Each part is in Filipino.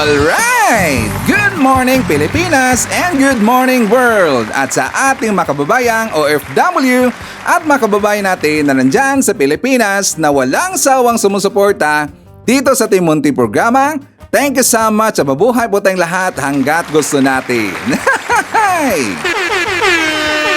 Alright! Good morning Pilipinas and good morning world! At sa ating mga kababayang OFW at mga kababayan natin na nandyan sa Pilipinas na walang sawang sumusuporta dito sa ating munting programa, thank you so much at mabuhay po tayong lahat hanggat gusto natin.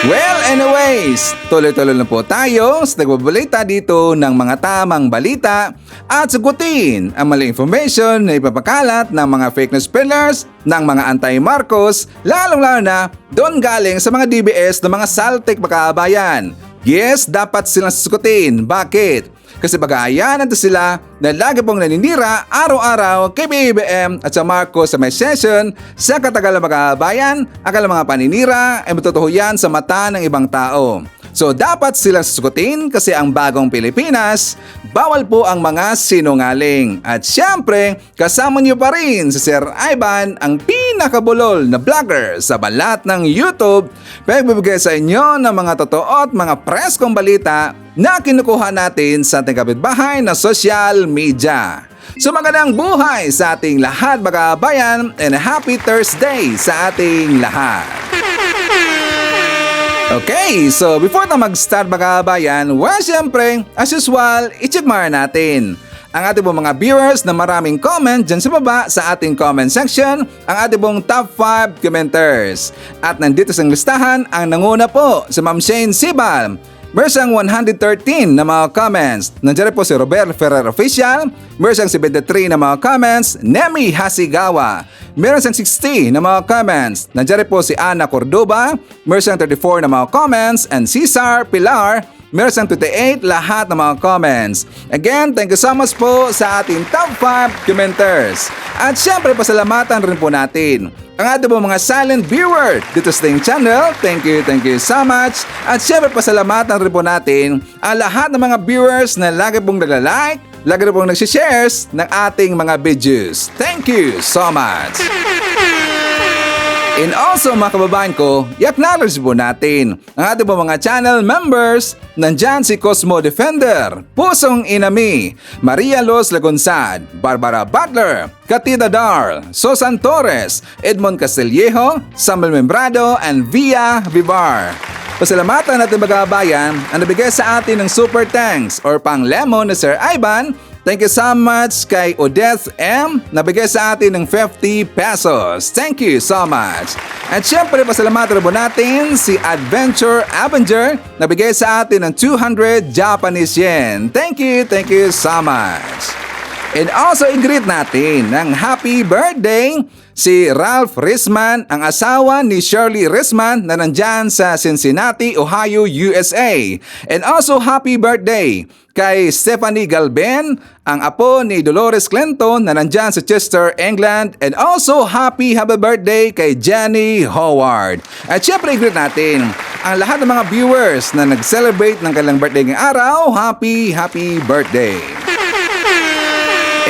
Well, anyways, tuloy-tuloy na po tayo sa nagbabalita dito ng mga tamang balita at sagutin ang maling information na ipapakalat ng mga fake news peddlers ng mga anti-Marcos, lalong-lalo na doon galing sa mga DBS ng mga saltik makaabayan. Yes, dapat silang sasagutin. Bakit? Kasi bagaya nito sila na lagi pong naninira araw-araw kay BBM at sa Marcos sa may session sa katagalang mga-bayan, akala mga paninira ay matutuho yan sa mata ng ibang tao. So dapat silang susugutin kasi ang bagong Pilipinas, bawal po ang mga sinungaling. At syempre, kasama niyo pa rin si Sir Ivan, ang pinakabulol na vlogger sa balat ng YouTube, pagbibigay sa inyo ng mga totoo at mga preskong balita na kinukuha natin sa ating kapitbahay na social media. So magandang buhay sa ating lahat mga kabayan and happy Thursday sa ating lahat. Okay, so before na mag-start mga kabayan, well syempre, as usual, i-check muna natin ang ating pong mga viewers na maraming comment dyan sa baba sa ating comment section, ang ating pong top 5 commenters. At nandito sa listahan ang nanguna po si Ma'am Shane Sibal. Meron siyang 113 na mga comments. Nandiyan po si Robert Ferrer Official. Meron siyang 73 na mga comments. Nemi Hasigawa. Meron siyang 60 na mga comments. Nandiyan po si Ana Cordoba. Meron siyang 34 na mga comments. And Cesar Pilar. Meron siyang 28 lahat ng mga comments. Again, thank you so much po sa ating top 5 commenters. At syempre, pasalamatan rin po natin ang ating mga silent viewer dito sa ating channel. Thank you so much. At syempre, pasalamatan rin po natin ang lahat ng mga viewers na lagi pong nagla-like, lagi rin pong nagsishares ng ating mga videos. Thank you so much. And also mga kababayan ko, i-acknowledge po natin ang ating mga channel members. Nandyan si Cosmo Defender, Pusong Inami, Maria Los Lagunsad, Barbara Butler, Katida Dar, Susan Torres, Edmond Castillejo, Samuel Membrado, and Via Vivar. Pasalamatan natin mga kababayan ang nabigay sa atin ng super thanks or pang lemon na Sir Ivan. Thank you so much kay Odette M. Nabigay sa atin ng 50 pesos. Thank you so much. At syempre, pasalamatan po natin si Adventure Avenger. Nabigay sa atin ng 200 Japanese yen. Thank you so much. And also, i-greet natin ng happy birthday si Ralph Risman, ang asawa ni Shirley Risman na nandyan sa Cincinnati, Ohio, USA. And also, happy birthday kay Stephanie Galben, ang apo ni Dolores Clinton na nandyan sa Chester, England. And also, happy birthday kay Jenny Howard. At syempre, i-greet natin ang lahat ng mga viewers na nag-celebrate ng kanilang birthday ngayong araw. Happy birthday!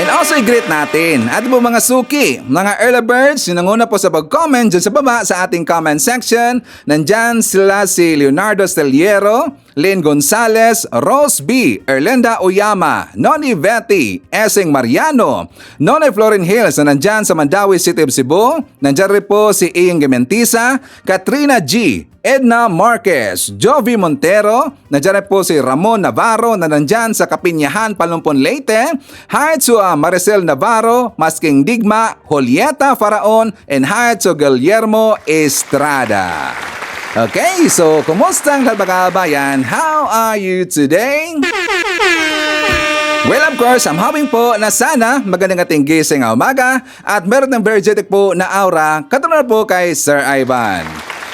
And also i-greet natin at po mga suki, mga early birds, yung nanguna po sa pag-comment dyan sa baba sa ating comment section. Nandyan sila si Leonardo Steliero, Lynn Gonzalez, Rose B, Erlenda Oyama, Noni Vetti, Eseng Mariano, Noni Florin Hills na nandyan sa Mandawi City of Cebu. Nandyan rin po si Iing Gementisa, Katrina G, Edna Marquez, Jovi Montero, nandyan po si Ramon Navarro na nandyan sa Kapinyahan, Palumpon, Leyte. Hi to Maricel Navarro, Masking Digma, Julieta Faraon, and hi to Guillermo Estrada. Okay, so kumusta ang lahat mga kabayan? How are you today? Well, of course, I'm hoping po na sana magandang ating gising ang umaga at meron ng energetic po na aura katulad po kay Sir Ivan.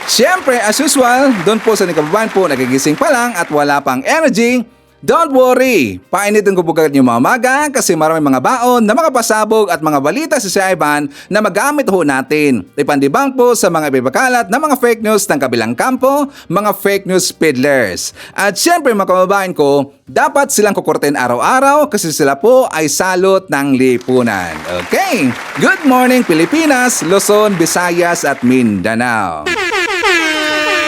Siyempre, as usual, doon po sa nikababayan po nagigising pa lang at wala pang energy, don't worry, painitin ko po agad yung mga umaga kasi maraming mga baon na mga pasabog at mga balita sa Sir Ivan na magamit ho natin. Ipandibang po sa mga ipipakalat na mga fake news ng kabilang kampo, mga fake news peddlers. At siyempre mga kababayan ko, dapat silang kukurtin araw-araw kasi sila po ay salot ng lipunan. Okay, good morning Pilipinas, Luzon, Visayas at Mindanao.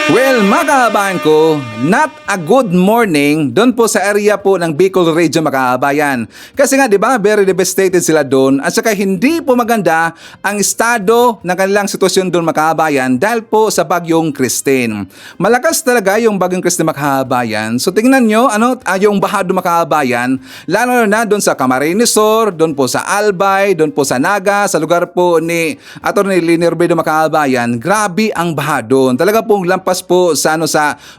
Well, mga kababayan ko, not a good morning doon po sa area po ng Bicol Region, mga kababayan. Kasi nga, di ba, very devastated sila doon at saka hindi po maganda ang estado ng kanilang sitwasyon doon, mga kababayan, dahil po sa bagyong Christine. Malakas talaga yung bagyong Christine, mga kababayan. So tingnan nyo, yung baha doon, mga kababayan, lalo na doon sa Camarines Sur, doon po sa Albay, doon po sa Naga, sa lugar po ni Atty. Leni Robredo, mga kababayan. Grabe ang baha doon. Talaga pong lampas po sa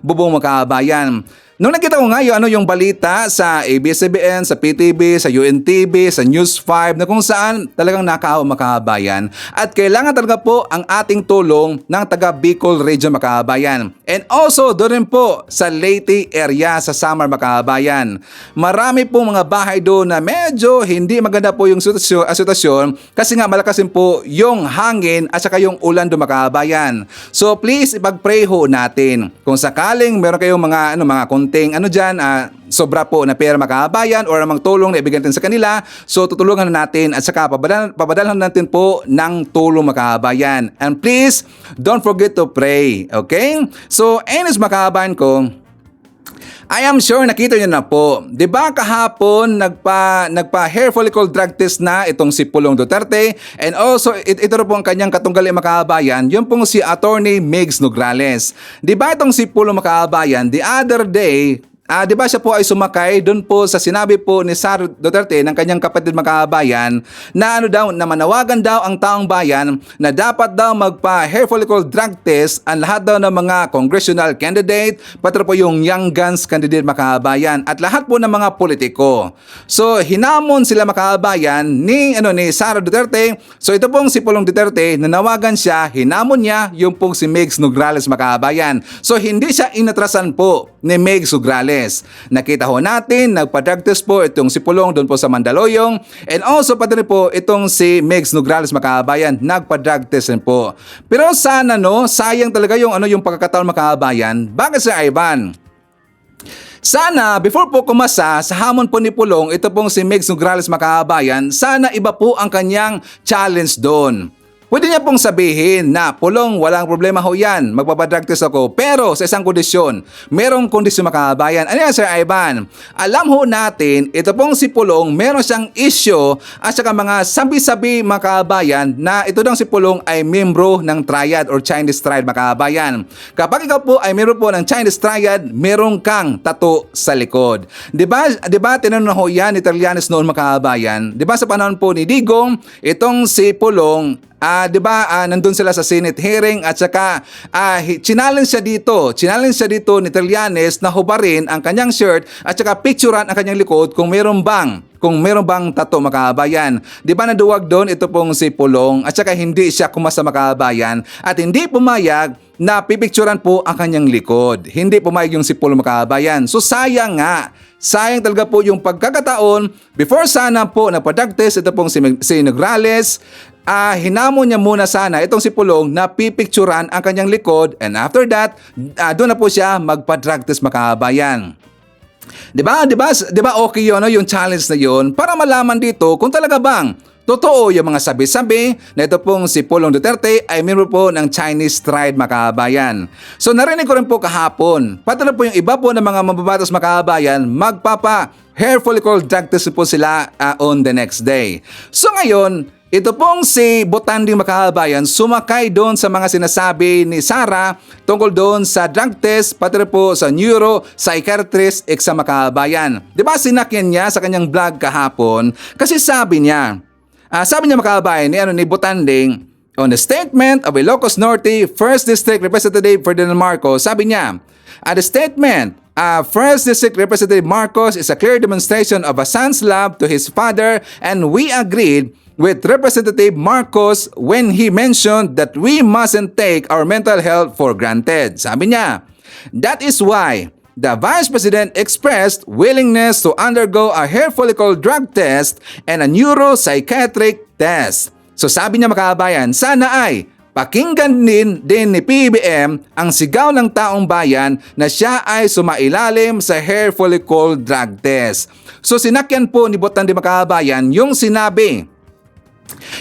bubong, mga kababayan. Nung nakita ko nga yung balita sa ABS-CBN, sa PTV, sa UNTV, sa News 5 na kung saan talagang nakaawa, mga kababayan. At kailangan talaga po ang ating tulong ng taga Bicol Region, mga kababayan. And also doon rin po sa Leyte area sa Samar, mga kababayan. Marami po mga bahay doon na medyo hindi maganda po yung sitwasyon kasi nga malakas din po yung hangin at saka yung ulan doon, mga kababayan. So please ipag-pray ho natin. Kung sakaling meron kayong mga konting sobra po na pera, mga kababayan, or mga tulong na ibigay natin sa kanila, so tutulungan na natin at saka papadalhan natin po ng tulong, mga kababayan. And please don't forget to pray, okay? So anyways, mga kababayan ko, I am sure nakita niyo na po. 'Di ba kahapon nagpa hair follicle drug test na itong si Pulong Duterte, and also ito po ang kanyang katunggali, mga kababayan, yung pong si Atty. Migs Nograles. 'Di ba itong si Pulong, mga kababayan, the other day, 'di ba siya po ay sumakay doon po sa sinabi po ni Sara Duterte ng kanyang kapatid, mga kababayan, na na manawagan daw ang taong bayan na dapat daw magpa hair follicle drug test ang lahat daw ng mga congressional candidate, pati po yung young guns candidate, mga kababayan, at lahat po ng mga politiko. So hinamon sila, mga kababayan, ni Sara Duterte. So ito pong si Pulong Duterte, nanawagan siya, hinamon niya yung pong si Migs Nograles, mga kababayan. So hindi siya inatrasan po ni Migs Nograles. Nakita ho natin, nagpa-drug test po itong si Pulong doon po sa Mandaluyong, and also pati rin po itong si Migs Nograles, mga kababayan, nagpa-drug test rin po. Pero sana sayang talaga yung pagkakataon, mga kababayan. Bakit, Sir Ivan? Sana, before po kumasa sa hamon po ni Pulong, ito pong si Migs Nograles, mga kababayan, sana iba po ang kanyang challenge doon. Pwede niya pong sabihin na, Pulong, walang problema ho yan, magpapadrug test ako, pero sa isang kondisyon. Merong kondisyon, mga kababayan. Ano yan, Sir Ivan? Alam ho natin, ito pong si Pulong, meron siyang issue at saka mga sabi-sabi, mga kababayan, na ito daw si Pulong ay membro ng Triad or Chinese Triad, mga kababayan. Kapag ikaw po ay membro po ng Chinese Triad, merong kang tattoo sa likod. Diba tinanong ho yan ni Trillanes noon, mga kababayan? Diba sa panahon po ni Digong, itong si Pulong, nandun sila sa Senate hearing at saka challenge siya dito ni Trillanes na hubarin ang kanyang shirt at saka picturean ang kanyang likod kung meron bang tattoo, mga kababayan. Di ba naduwag doon ito pong si Pulong at saka hindi siya kumasa, mga kababayan, at hindi pumayag na pipicturean po ang kanyang likod. Hindi pumayag yung si Pulong, mga kababayan. So sayang talaga po yung pagkakataon. Before sana po nagpa-drug test ito pong si Nograles, hinamon niya muna sana itong si Pulong na pipicturean ang kanyang likod, and after that, doon na po siya magpa-drug test, mga kababayan. Di ba okay yun, yung challenge na yun, para malaman dito kung talaga bang totoo yung mga sabi-sabi na ito pong si Pulong Duterte ay membro po ng Chinese Triad, mga kababayan. So narinig ko rin po kahapon, pati na po yung iba po ng mga mababatas, mga kababayan, magpapa hair follicle drug test po sila on the next day. So ngayon, ito pong si Botanding, mga kababayan, sumakay doon sa mga sinasabi ni Sara tungkol doon sa drug test, pati po sa neuropsychiatrist exam, mga kababayan. Diba sinakyan niya sa kanyang vlog kahapon? Kasi sabi niya, mga kababayan, ni Botanding, on the statement of Ilocos Norte 1st District Representative Ferdinand Marcos, sabi niya, the statement, 1st District Representative Marcos is a clear demonstration of a son's love to his father, and we agreed with Representative Marcos when he mentioned that we mustn't take our mental health for granted. Sabi niya, that is why the Vice President expressed willingness to undergo a hair follicle drug test and a neuropsychiatric test. So sabi niya, mga kababayan, sana ay pakinggan din ni PBBM ang sigaw ng taong bayan na siya ay sumailalim sa hair follicle drug test. So sinakyan po ni Botanding, mga kababayan, yung sinabi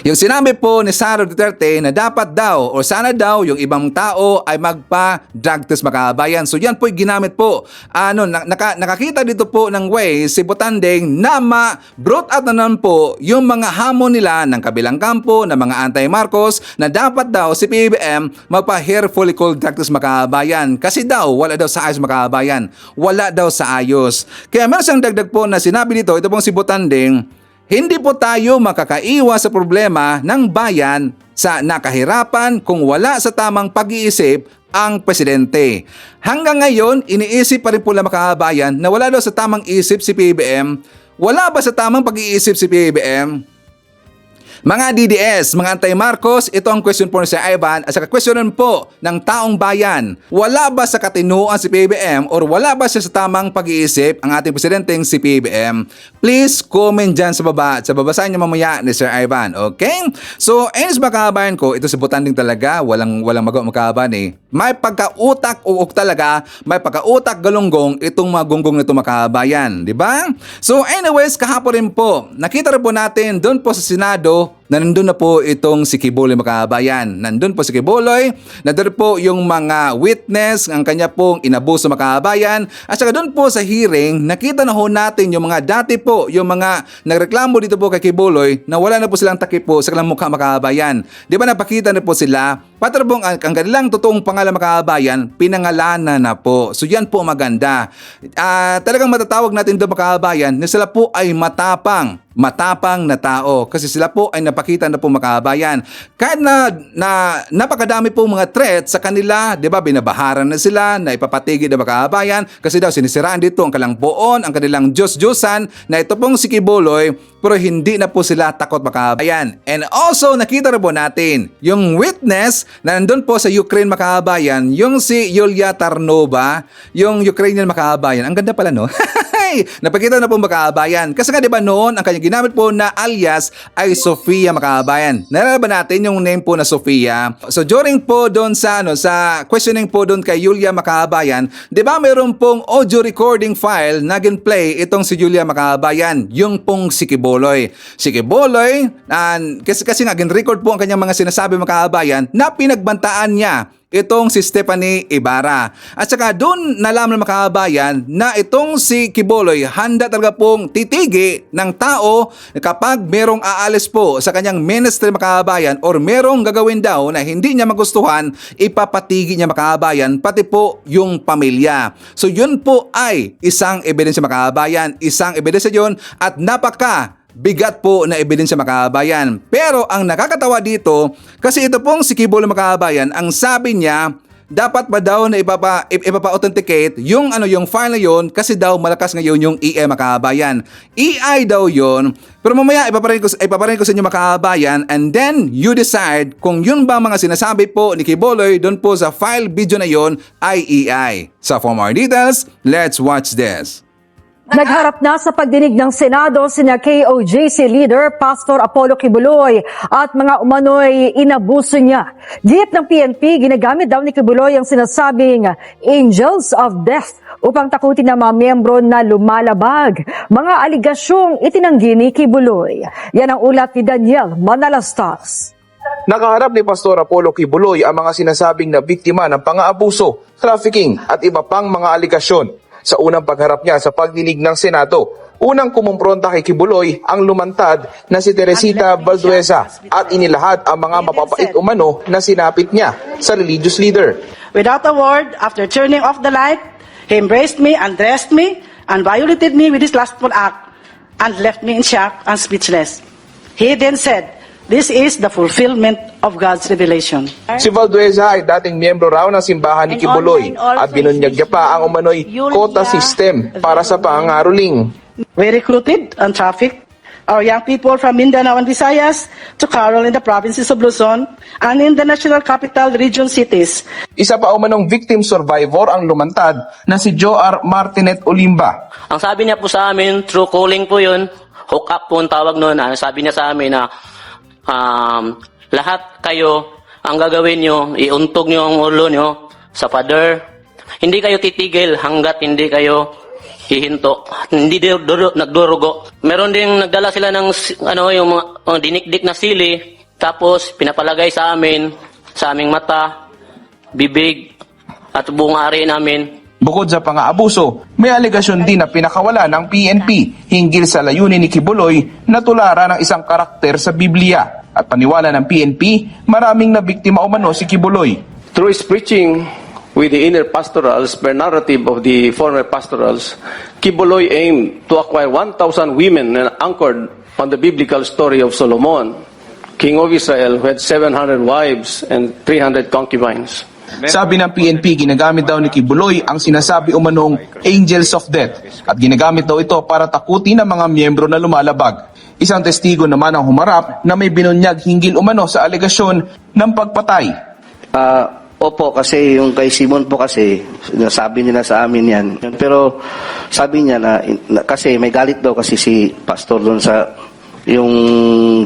Yung sinabi po ni Sara Duterte na dapat daw o sana daw yung ibang tao ay magpa-drug test mga kabayan. So yan po yung ginamit po. Nakakita dito po ng way si Botandeng na ma-brought out na naman po yung mga hamon nila ng kabilang kampo, ng mga anti-Marcos na dapat daw si PBBM magpa-hair follicle drug test mga kabayan. Kasi daw, wala daw sa ayos mga kabayan. Wala daw sa ayos. Kaya meron siyang dagdag po na sinabi dito, ito pong si Botandeng, hindi po tayo makakaiwas sa problema ng bayan sa nakahirapan kung wala sa tamang pag-iisip ang presidente. Hanggang ngayon, iniisip pa rin po ng mga kabayan na wala daw sa tamang isip si PBBM. Wala ba sa tamang pag-iisip si PBBM? Mga DDS, mga anti-Marcos, ito ang question po ni Sir Ivan at saka questionan po ng taong bayan. Wala ba sa katinuan si PBBM or wala ba siya sa tamang pag-iisip ang ating presidenteng si PBBM? Please comment dyan sa baba at sa babasahin niyo mamaya ni Sir Ivan. Okay? So, anyways mga kabayan ko, ito si Botandeng talaga, walang magkaban eh. May pagka-utak uok talaga, may pagka-utak galunggong itong mga gonggong nito mga kabayan, di ba? So, anyways, kahapon rin po, nakita rin po natin doon po sa Senado na nandun na po itong si Kibuloy mga kabayan. Nandun po si Kibuloy, nandun po yung mga witness, ang kanya pong inabuso mga kabayan. At saka doon po sa hearing, nakita na ho natin yung mga dati po, yung mga nagreklamo dito po kay Kibuloy na wala na po silang takip po sa kanilang mukha mga kabayan. Di ba napakita na po sila? Patrabong ang kanilang totoong pangalan mga kabayan, pinangalanan na po. So yan po maganda. Talagang matatawag natin doon mga kabayan na sila po ay matapang na tao kasi sila po ay napakita na po mga kabayan. Kahit na napakadami po mga threats sa kanila, 'di ba? Binabaharan na sila, na ipapatigil na mga kabayan kasi daw sinisiraan dito ang kalangpoon, ang kanilang Diyos-Diyosan na ito pong si Kibuloy, pero hindi na po sila takot mga kabayan. And also nakita rin po natin yung witness na nandun po sa Ukraine mga kabayan, yung si Yulia Tarnova, yung Ukrainian mga kabayan. Ang ganda pala no? Napakita na po mga kabayan. Kasi nga diba noon, ang kanyang ginamit po na alias ay Sofia mga kabayan. Nalala ba natin yung name po na Sofia? So during po doon sa questioning po doon kay Yulia mga kabayan, diba mayroon pong audio recording file na ginplay itong si Yulia mga kabayan, yung pong si Kibuloy. Si Kibuloy, kasi nga gin-record po ang kanyang mga sinasabi mga kabayan na pinagbantaan niya itong si Stephanie Ibarra. At saka doon nalaman ng mga kabayan na itong si Kibuloy handa talaga pong titigi ng tao kapag merong aalis po sa kanyang ministry mga kabayan or merong gagawin daw na hindi niya magustuhan, ipapatigi niya mga kabayan pati po yung pamilya. So yun po ay isang ebidensya mga kabayan, isang ebidensya yun at bigat po na ebidensya mga kabayan. Pero ang nakakatawa dito, kasi ito pong si Kibuloy mga kabayan, ang sabi niya, dapat ba daw na ipapa-authenticate yung file na yun kasi daw malakas ngayon yung EI mga kabayan. EI daw yun, pero mamaya ipaparin ko sa inyo mga kabayan and then you decide kung yun ba mga sinasabi po ni Kibuloy doon po sa file video na yun ay EI. So for more details, let's watch this. Nagharap na sa pagdinig ng Senado sina KOJC leader Pastor Apollo Kibuloy at mga umano'y inabuso niya. Git ng PNP, ginagamit daw ni Kibuloy ang sinasabing angels of death upang takutin ng mga miyembro na lumalabag. Mga aligasyong itinanggi ni Kibuloy. Yan ang ulat ni Daniel Manalastas. Nakaharap ni Pastor Apollo Kibuloy ang mga sinasabing na biktima ng pang-aabuso, trafficking at iba pang mga aligasyon. Sa unang pagharap niya sa pagdinig ng Senado, unang kumumpronta kay Kibuloy ang lumantad na si Teresita Valdueza at inilahad ang mga mapapait umano na sinapit niya sa religious leader. Without a word, after turning off the light, he embraced me, undressed me, and violated me with his lustful act and left me in shock and speechless. He then said, "This is the fulfillment of God's revelation." Si Valdueza ay dating miyembro raw ng simbahan ni Kibuloy at binunyag niya pa ang umano'y quota system para sa pangangaroling. We recruited and trafficked our young people from Mindanao and Visayas to Carol in the provinces of Luzon and in the national capital region cities. Isa pa umanong victim survivor ang lumantad na si Joar Martinet Olimba. Ang sabi niya po sa amin, true calling po yun, hook up po ang tawag noon. Sabi niya sa amin na lahat kayo, ang gagawin nyo, iuntog nyo ang ulo nyo sa pader. Hindi kayo titigil hanggat hindi kayo hihinto. Hindi nagdurugo. Meron ding nagdala sila ng yung mga dinikdik na sili Tapos, pinapalagay sa amin, sa aming mata, bibig, at buong ari namin. Bukod sa pang-aabuso, may alegasyon din na pinakawala ng PNP hinggil sa layunin ni Kibuloy na tularan ng isang karakter sa Biblia. At paniwala ng PNP, maraming nabiktima umano si Kibuloy. Through his preaching with the inner pastorals per narrative of the former pastorals, Kibuloy aimed to acquire 1,000 women anchored on the biblical story of Solomon, king of Israel, who had 700 wives and 300 concubines. Sabi ng PNP, ginagamit daw ni Kibuloy ang sinasabi umanong Angels of Death at ginagamit daw ito para takutin ang mga miyembro na lumalabag. Isang testigo naman ang humarap na may binunyag hinggil umano sa alegasyon ng pagpatay. Opo, kasi yung kay Simon po kasi, sabi nila sa amin yan. Pero sabi niya na kasi may galit daw kasi si pastor doon sa yung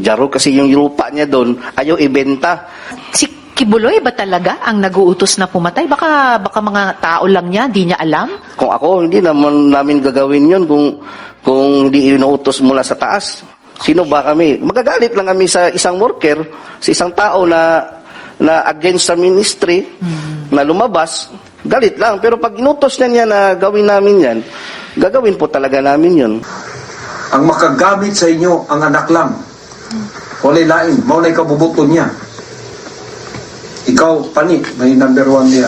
Jaro kasi yung lupa niya doon ayaw ibenta. Si Kibuloy ba talaga ang nag-uutos na pumatay? Baka mga tao lang niya, di niya alam? Kung ako, hindi naman namin gagawin yun kung hindi inuutos mula sa taas. Sino ba kami? Magagalit lang kami sa isang worker, sa isang tao na against sa ministry, na lumabas, galit lang. Pero pag inutos niya na gawin namin yan, gagawin po talaga namin yun. Ang makagamit sa inyo ang anak lang. Walay lain, maunay kabubuton niya. Ikaw, pani, may number 1 niya.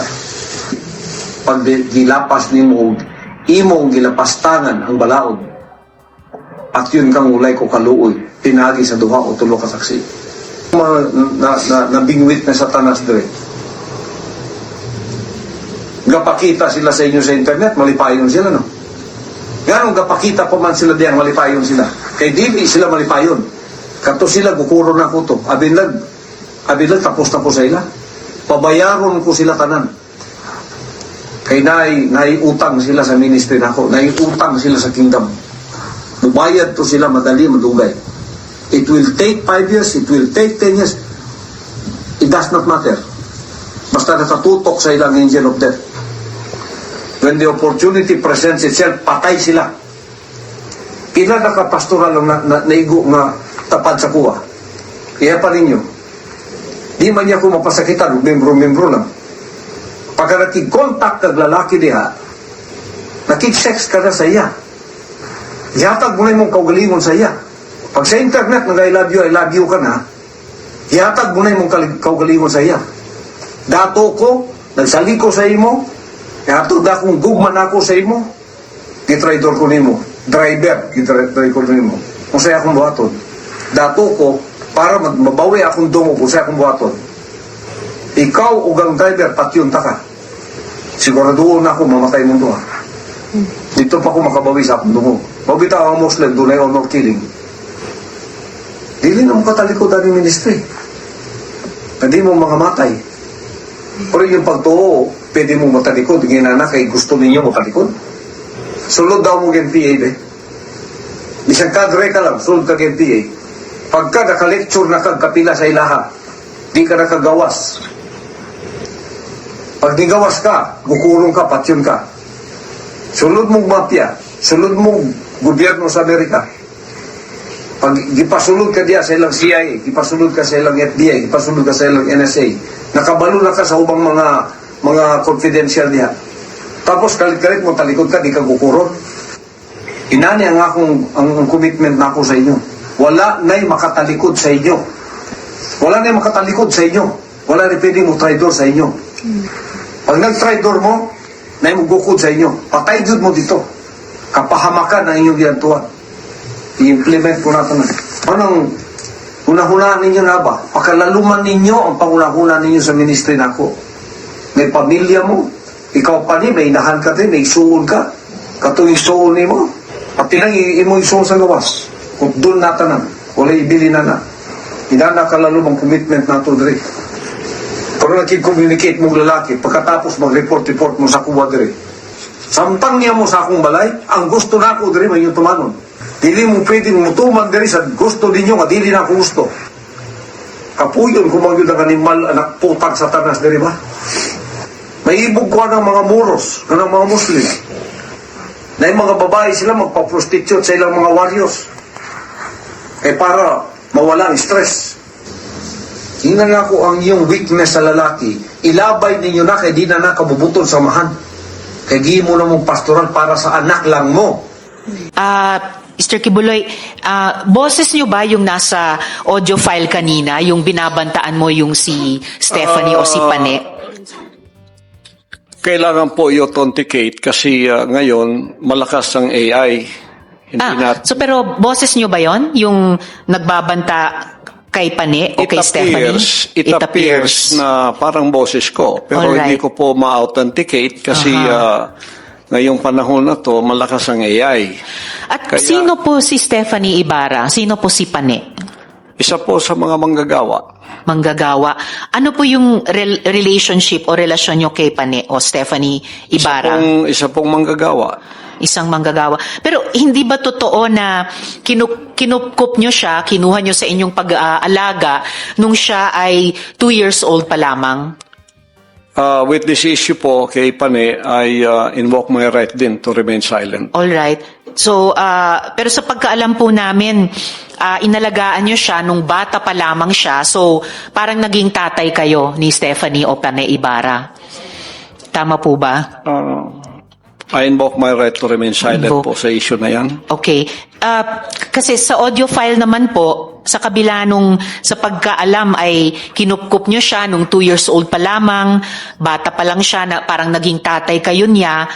Pag gilapas ni mo, imong gilapastangan ang balaod. At yun kang ulay ko kaluoy, pinagi sa duha o tulo ka saksi. Nabingwit na satanas dre. Gapakita sila sa inyo sa internet, malipayon sila, no? Ganong gapakita pa man sila diyan, malipayon sila. Kay dili sila malipayon. Kato sila, gukuro na ko to. Abilag, tapos na ko sa ila. Pabayaron ko sila tanan. Kay naiutang sila sa ministry nako, naiutang sila sa kingdom. Mubayad to sila madali, madugay. It will take 5 years, it will take 10 years. It does not matter. Basta nakatutok sa ilang angel of death. When the opportunity presents itself, patay sila. Pila na kapastoral lang naigo nga tapad sa kuwa. Kaya pa ninyo, di man niya ko mapasakitan, membro-membro lang. Pagka nakig-contact kag lalaki diha, nakig-sex ka na sa iya. Ihatag mo na yung kaugalingon sa iya. Pag sa internet, I love you ka na, ihatag mo na yung kaugalingon sa iya. Dato ko, nagsali ko sa imo, ihatag na akong gugman ako sa imo, gitraidor ko nimo. Driver, gitraidor ko nimo. Kung sa'yo akong buhaton. Dato ko, para mabawi akong dungo kung sa'yo akong buhaton. Ikaw ugang driver, patyon ta ka. Siguraduon na ako, mamatay mo doon. Dito pa ako makabawi sa akong dungo. Mabita ang Muslim, doon ay honor killing. Dili na mo katalikod ang ministry. Hindi mo mga matay. Pero yung pagtuo, pwede mo matalikod. Ginana kay gusto ninyo matalikod. Sulod daw mo GNPA, be. Isang kadre ka lang, sulod ka GNPA. Pagka naka-lecture na kagkapila sa ilaha, di ka nakagawas. Pag di gawas ka, bukulong ka, patyon ka. Sulod mong mafia, sulod mong gobyerno sa Amerika. Pag gipasulod ka diya sa ilang CIA, gipasulod ka sa ilang FBI, gipasulod ka sa ilang NSA, nakabalo na ka sa ubang mga confidential diya. Tapos kalit-kalit mo talikod ka, di ka kukuron. Inani ang commitment na ako sa inyo. Wala na'y makatalikod sa inyo. Wala na'y makatalikod sa inyo. Wala na'y pwedeng mo traidor sa inyo. Pag nag-traidor mo, na'y magukod sa inyo. Patay jud mo dito. Kapahamakan ang inyong giyantuan. I-implement ko natin na. Anong hunahunaan ninyo na ba? Pakalaluman ninyo ang pangunahuna ninyo sa ministry na ako. May pamilya mo. Ikaw pa ni, may inahan ka din, may isuon ka. Katuwing isuon ni mo. At tinang imo isuon sa gawas. Kung doon natanan, wala ibili na na. Inakalalo ang commitment na ito, Dre. Pero nagkik-communicate mong lalaki, pagkatapos mag-report mo sa kuwa, Dre. Sampang niya mo sa akong balay, ang gusto na ako, Dre, may yung tumanon. Dili mo pwedeng mutuman, Dre, sa gusto ninyo, nga dili na ako gusto. Kapuyon, kumagyod ang animal, anak putang satanas, Dre, ba? May ibog ko ng mga muros, ng mga Muslim. Na yung mga babae sila magpa-prostitute sa ilang mga warriors. Para mawala ang stress. Hinggan na ko ang iyong weakness sa lalaki, ilabay ninyo na kay di na nakabubutol samahan. Kay gi mo na mong pastoral para sa anak lang mo. Mr. Kibuloy, boses nyo ba yung nasa audio file kanina, yung binabantaan mo yung si Stephanie o si Pane? Kailangan po i-authenticate kasi ngayon malakas ang AI. So pero boses nyo ba yon yung nagbabanta kay Pane o kay Stephanie? It appears na parang boses ko. Pero Alright. hindi ko po ma-authenticate kasi ngayong panahon na to, malakas ang AI. At sino po si Stephanie Ibarra? Sino po si Pane? Isa po sa mga manggagawa. Manggagawa. Ano po yung relationship o relasyon nyo kay Pane o Stephanie Ibarra? Isa pong manggagawa. Isang manggagawa. Pero hindi ba totoo na kinupkup nyo siya, kinuha nyo sa inyong pag-aalaga nung siya ay 2 years old pa lamang? With this issue po kay Pane, I invoke my right din to remain silent. All right. So, pero sa pagkaalam po namin, inalagaan nyo siya nung bata pa lamang siya. So, parang naging tatay kayo ni Stephanie o Pane Ibarra. Tama po ba? I invoke my right to remain silent po sa issue na yan. Okay. Kasi sa audio file naman po, sa kabila nung sa pagkaalam ay kinupkup nyo siya nung 2 years old pa lamang, bata pa lang siya, na parang naging tatay kayo niya.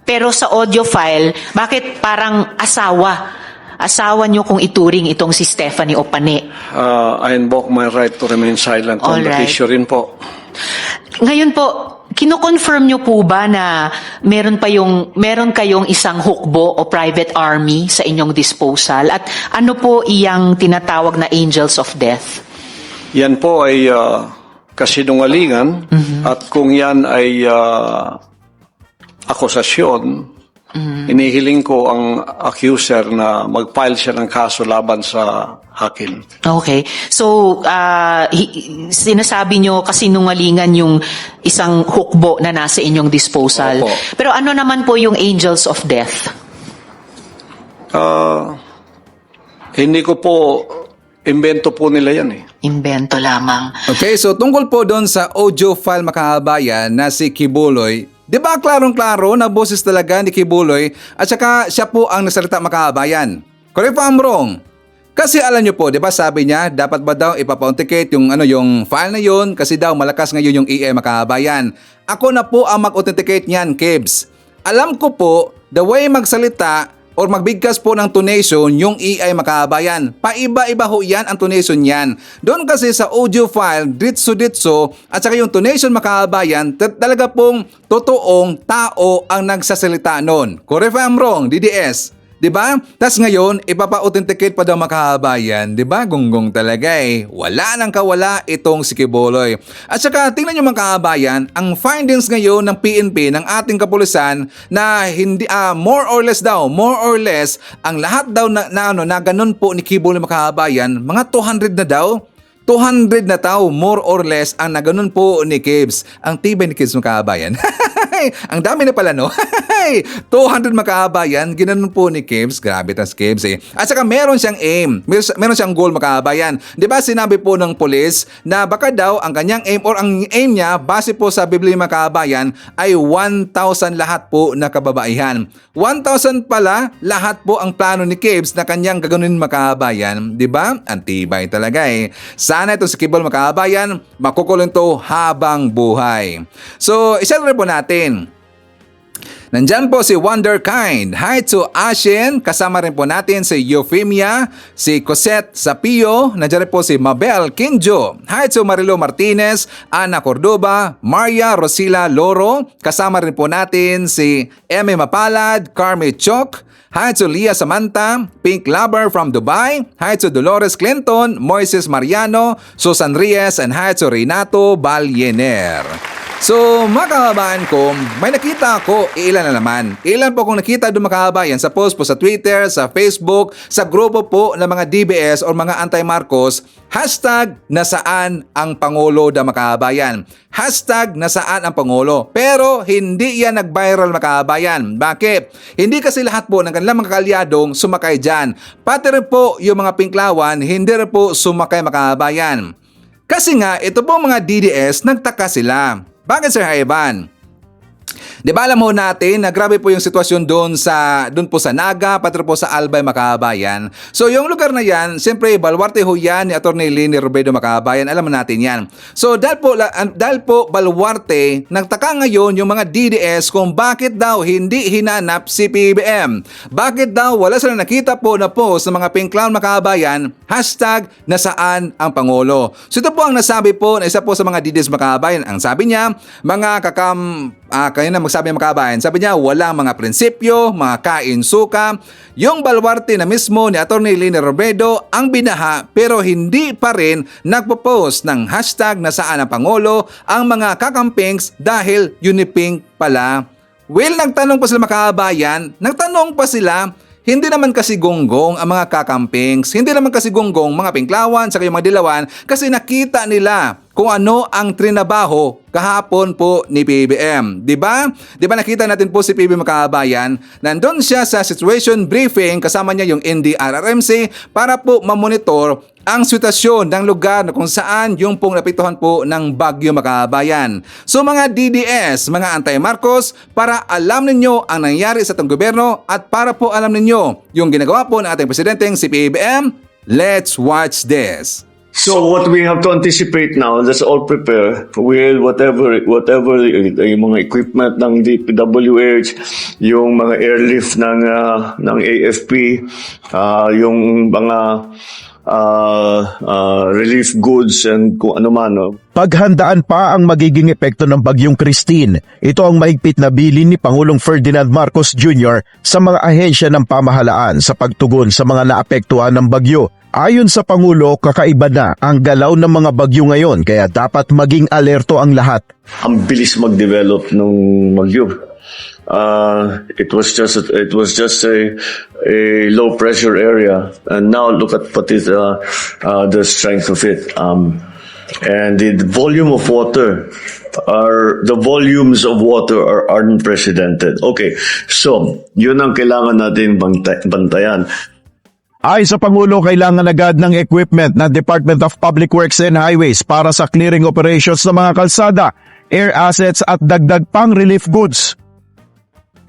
Pero sa audio file, bakit parang asawa nyo kung ituring itong si Stephanie o Pane? I invoke my right to remain silent on that Alright. issue rin po. Ngayon po, kino-confirm nyo po ba na meron kayong isang hukbo o private army sa inyong disposal? At ano po iyang tinatawag na angels of death? Yan po ay kasinungalingan at kung yan ay akusasyon, inihiling ko ang accuser na mag-file siya ng kaso laban sa akin. Okay. So, sinasabi nyo kasinungalingan yung isang hukbo na nasa inyong disposal. Opo. Pero ano naman po yung angels of death? Hindi ko po, imbento po nila yan eh. Invento lamang. Okay, so tungkol po doon sa audio file makahabayan na si Kibuloy, di ba klarong-klaro na boses talaga ni Kibuloy at saka siya po ang nasalita makahabayan? Correct pa I'm wrong? Kasi alam nyo po, di ba sabi niya, dapat ba daw ipapa-authenticate yung file na yun kasi daw malakas ngayon yung EA makahabayan. Ako na po ang mag-authenticate niyan, Kibs. Alam ko po, the way magsalita or magbigkas po ng donation yung EI makahabayan. Paiba-iba ho yan ang donation yan. Doon kasi sa audio file, ditso-ditso, at saka yung donation makahabayan, talaga pong totoong tao ang nagsasalita noon. Correct if I'm wrong, DDS. Diba? Tas ngayon, ipapa-authenticate pa daw makahabayan. Diba? Gunggong talaga eh. Wala nang kawala itong si Kibuloy. At saka, tingnan nyo makahabayan, ang findings ngayon ng PNP, ng ating kapulisan, na hindi, more or less, ang lahat daw na ganun po ni Kibuloy makahabayan, mga 200 na daw. 200 na tao, more or less, ang naganon po ni Kibs. Ang tibay ni Kibs makahabayan. Ang dami na pala, no? 200 makahabayan, ginanon po ni Kibs. Grabe tas Kibs eh. At saka meron siyang aim. Meron siyang goal makahabayan. Di ba sinabi po ng police na baka daw ang kanyang aim or ang aim niya, base po sa Biblia makahabayan, ay 1,000 lahat po na kababaihan. 1,000 pala lahat po ang plano ni Kibs na kanyang gaganunin makahabayan. Di ba? Ang tibay talaga eh. Sana ito si Kibuloy makahabayan, makukulong to habang buhay. So, isa-celebrate po natin. Nandyan po si Wonderkind. Hi to Ashen. Kasama rin po natin si Euphemia, si Cosette Sapio. Nandyan rin po si Mabel Kinjo. Hi to Marilo Martinez, Ana Cordoba, Maria Rosila Loro. Kasama rin po natin si Eme Mapalad, Carme Chok. Hi to Leah Samantha, Pink Lover from Dubai. Hi to Dolores Clinton, Moises Mariano, Susan Reyes, and hi to Renato Balyener. So, mga kababayan ko, may nakita ako, ilan na naman. Ilan po kung nakita doon mga kababayan sa post po sa Twitter, sa Facebook, sa grupo po ng mga DBS o mga anti-Marcos, hashtag nasaan ang Pangulo da mga kababayan. Hashtag nasaan ang Pangulo. Pero hindi yan nag-viral mga kababayan. Bakit? Hindi kasi lahat po ng kanilang mga kaalyadong sumakay dyan. Pati rin po yung mga pinklawan, hindi rin po sumakay mga kababayan. Kasi nga, ito po mga DDS, nagtaka sila. Bakit Sir Ivan? Di ba alam ho natin na grabe po yung sitwasyon doon po sa Naga, pati po sa Albay, Makabayan. So yung lugar na yan, siyempre baluarte ho yan ni Atty. Leni Robredo, Makabayan. Alam natin yan. So dahil po baluarte, nagtaka ngayon yung mga DDS kung bakit daw hindi hinanap si PBBM. Bakit daw wala sila nakita po na post ng mga Pink Clown Makabayan, hashtag nasaan ang Pangulo. So ito po ang nasabi po na isa po sa mga DDS Makabayan. Ang sabi niya, mga kayo na magsabi ng Makabayan, sabi niya walang mga prinsipyo, mga kain-suka. Yung baluarte na mismo ni Atty. Leni Robredo ang binaha pero hindi pa rin nagpo-post ng hashtag nasaan ang Pangulo ang mga kakampings dahil uniping pala. Well, nagtanong pa sila Makabayan, hindi naman kasi gonggong ang mga kakampings, hindi naman kasi gonggong mga pinklawan sa yung mga dilawan kasi nakita nila kung ano ang trinabaho kahapon po ni PBBM. Diba? Diba nakita natin po si PBBM Makabayan, nandun siya sa situation briefing kasama niya yung NDRRMC para po mamonitor ang sitwasyon ng lugar na kung saan yung pong napituhan po ng Bagyo Makabayan. So mga DDS, mga anti-Marcos, para alam ninyo ang nangyari sa itong gobyerno at para po alam ninyo yung ginagawa po ng ating presidenteng si PBBM, let's watch this. So what we have to anticipate now, let's all prepare with whatever yung mga equipment ng DPWH, yung mga airlift ng AFP, yung mga relief goods and kung ano man. No? Paghandaan pa ang magiging epekto ng Bagyong Christine. Ito ang mahigpit na bilin ni Pangulong Ferdinand Marcos Jr. sa mga ahensya ng pamahalaan sa pagtugon sa mga naapektuhan ng bagyo. Ayon sa Pangulo, kakaiba na ang galaw ng mga bagyo ngayon kaya dapat maging alerto ang lahat. Ang bilis mag-develop ng bagyo. It was just a low pressure area, and now look at what is the strength of it. And the volume of water the volumes of water are unprecedented. Okay, so yun ang kailangan natin bantayan. Ayon sa Pangulo, kailangan agad ng equipment ng Department of Public Works and Highways para sa clearing operations ng mga kalsada, air assets at dagdag pang relief goods.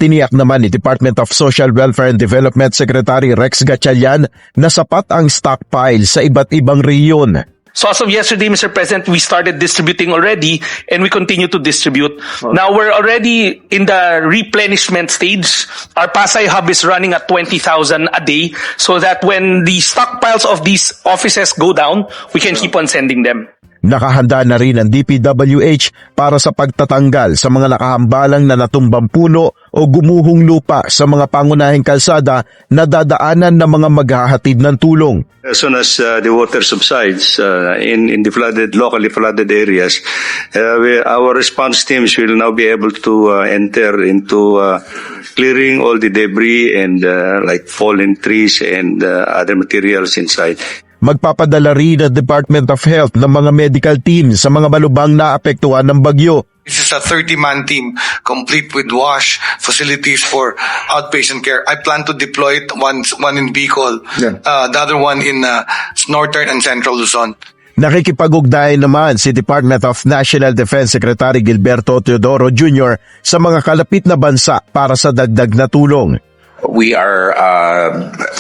Tiniyak naman ni Department of Social Welfare and Development Secretary Rex Gatchalian na sapat ang stockpile sa iba't ibang rehiyon. So as of yesterday, Mr. President, we started distributing already and we continue to distribute. Now we're already in the replenishment stage. Our Pasay hub is running at 20,000 a day so that when the stockpiles of these offices go down, we can keep on sending them. Nakahanda na rin ang DPWH para sa pagtatanggal sa mga nakahambalang na natumbang puno o gumuhong lupa sa mga pangunahing kalsada na dadaanan ng mga maghahatid ng tulong. As soon as the water subsides in the locally flooded areas, our response teams will now be able to enter into clearing all the debris and like fallen trees and other materials inside. Magpapadala rin ang Department of Health ng mga medical team sa mga malubhang naapektuhan ng bagyo. This is a 30-man team complete with wash facilities for outpatient care. I plan to deploy it one in Bicol, the other one in Northern and Central Luzon. Nakikipag-ugnayan naman si Department of National Defense Secretary Gilberto Teodoro Jr. sa mga kalapit na bansa para sa dagdag na tulong. We are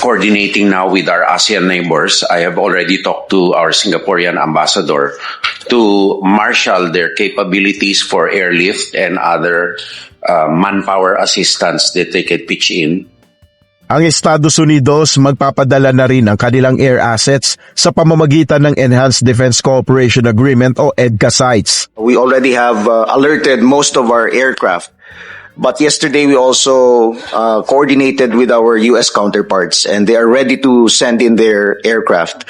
coordinating now with our ASEAN neighbors. I have already talked to our Singaporean ambassador to marshal their capabilities for airlift and other manpower assistance that they can pitch in. Ang Estados Unidos magpapadala na rin ang kanilang air assets sa pamamagitan ng Enhanced Defense Cooperation Agreement o EDCA sites. We already have alerted most of our aircraft. But yesterday we also coordinated with our U.S. counterparts and they are ready to send in their aircraft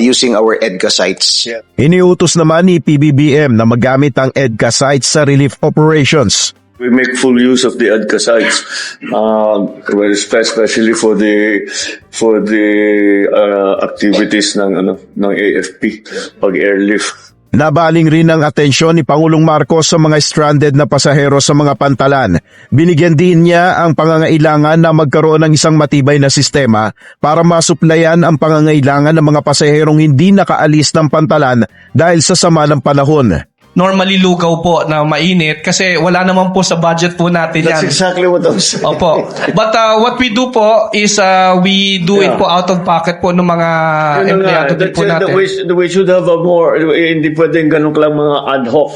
using our EDCA sites. Iniutos naman ni PBBM na magamit ang EDCA sites sa relief operations. We make full use of the EDCA sites, especially for the activities ng AFP, pag airlift. Nabaling rin ang atensyon ni Pangulong Marcos sa mga stranded na pasahero sa mga pantalan. Binigyan din niya ang pangangailangan na magkaroon ng isang matibay na sistema para masuplayan ang pangangailangan ng mga pasaherong hindi nakaalis ng pantalan dahil sa sama ng panahon. Normally lugaw po na mainit kasi wala naman po sa budget po natin That's yan. exactly what I was saying. Opo. But what we do po is we do it po out of pocket po ng mga empleyado din po natin. We should have a more, hindi pwedeng ganun lang mga ad hoc.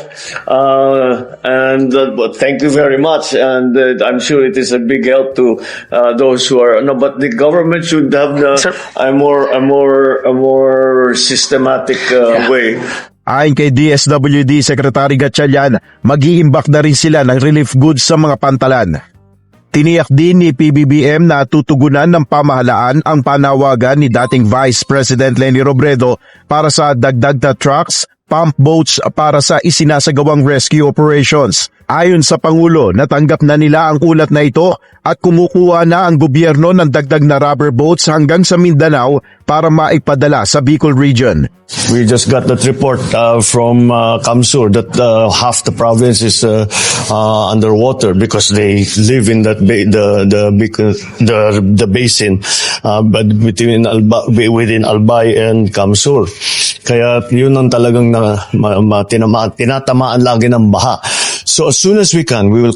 But thank you very much. And I'm sure it is a big help to those who are, no, but the government should have a more systematic way. Ayon kay DSWD Secretary Gatchalian, mag-iimbak na rin sila ng relief goods sa mga pantalan. Tiniyak din ni PBBM na tutugunan ng pamahalaan ang panawagan ni dating Vice President Leni Robredo para sa dagdag na trucks, pump boats para sa isinasagawang rescue operations. Ayon sa Pangulo, natanggap na nila ang ulat na ito at kumukuha na ang gobyerno ng dagdag na rubber boats hanggang sa Mindanao para maipadala sa Bicol region. We just got that report from Kamsur that half the province is underwater because they live in that the basin, but within Albay and Kamsur. Kaya yun ang talagang tinatamaan lagi ng baha. So as soon as we can, we will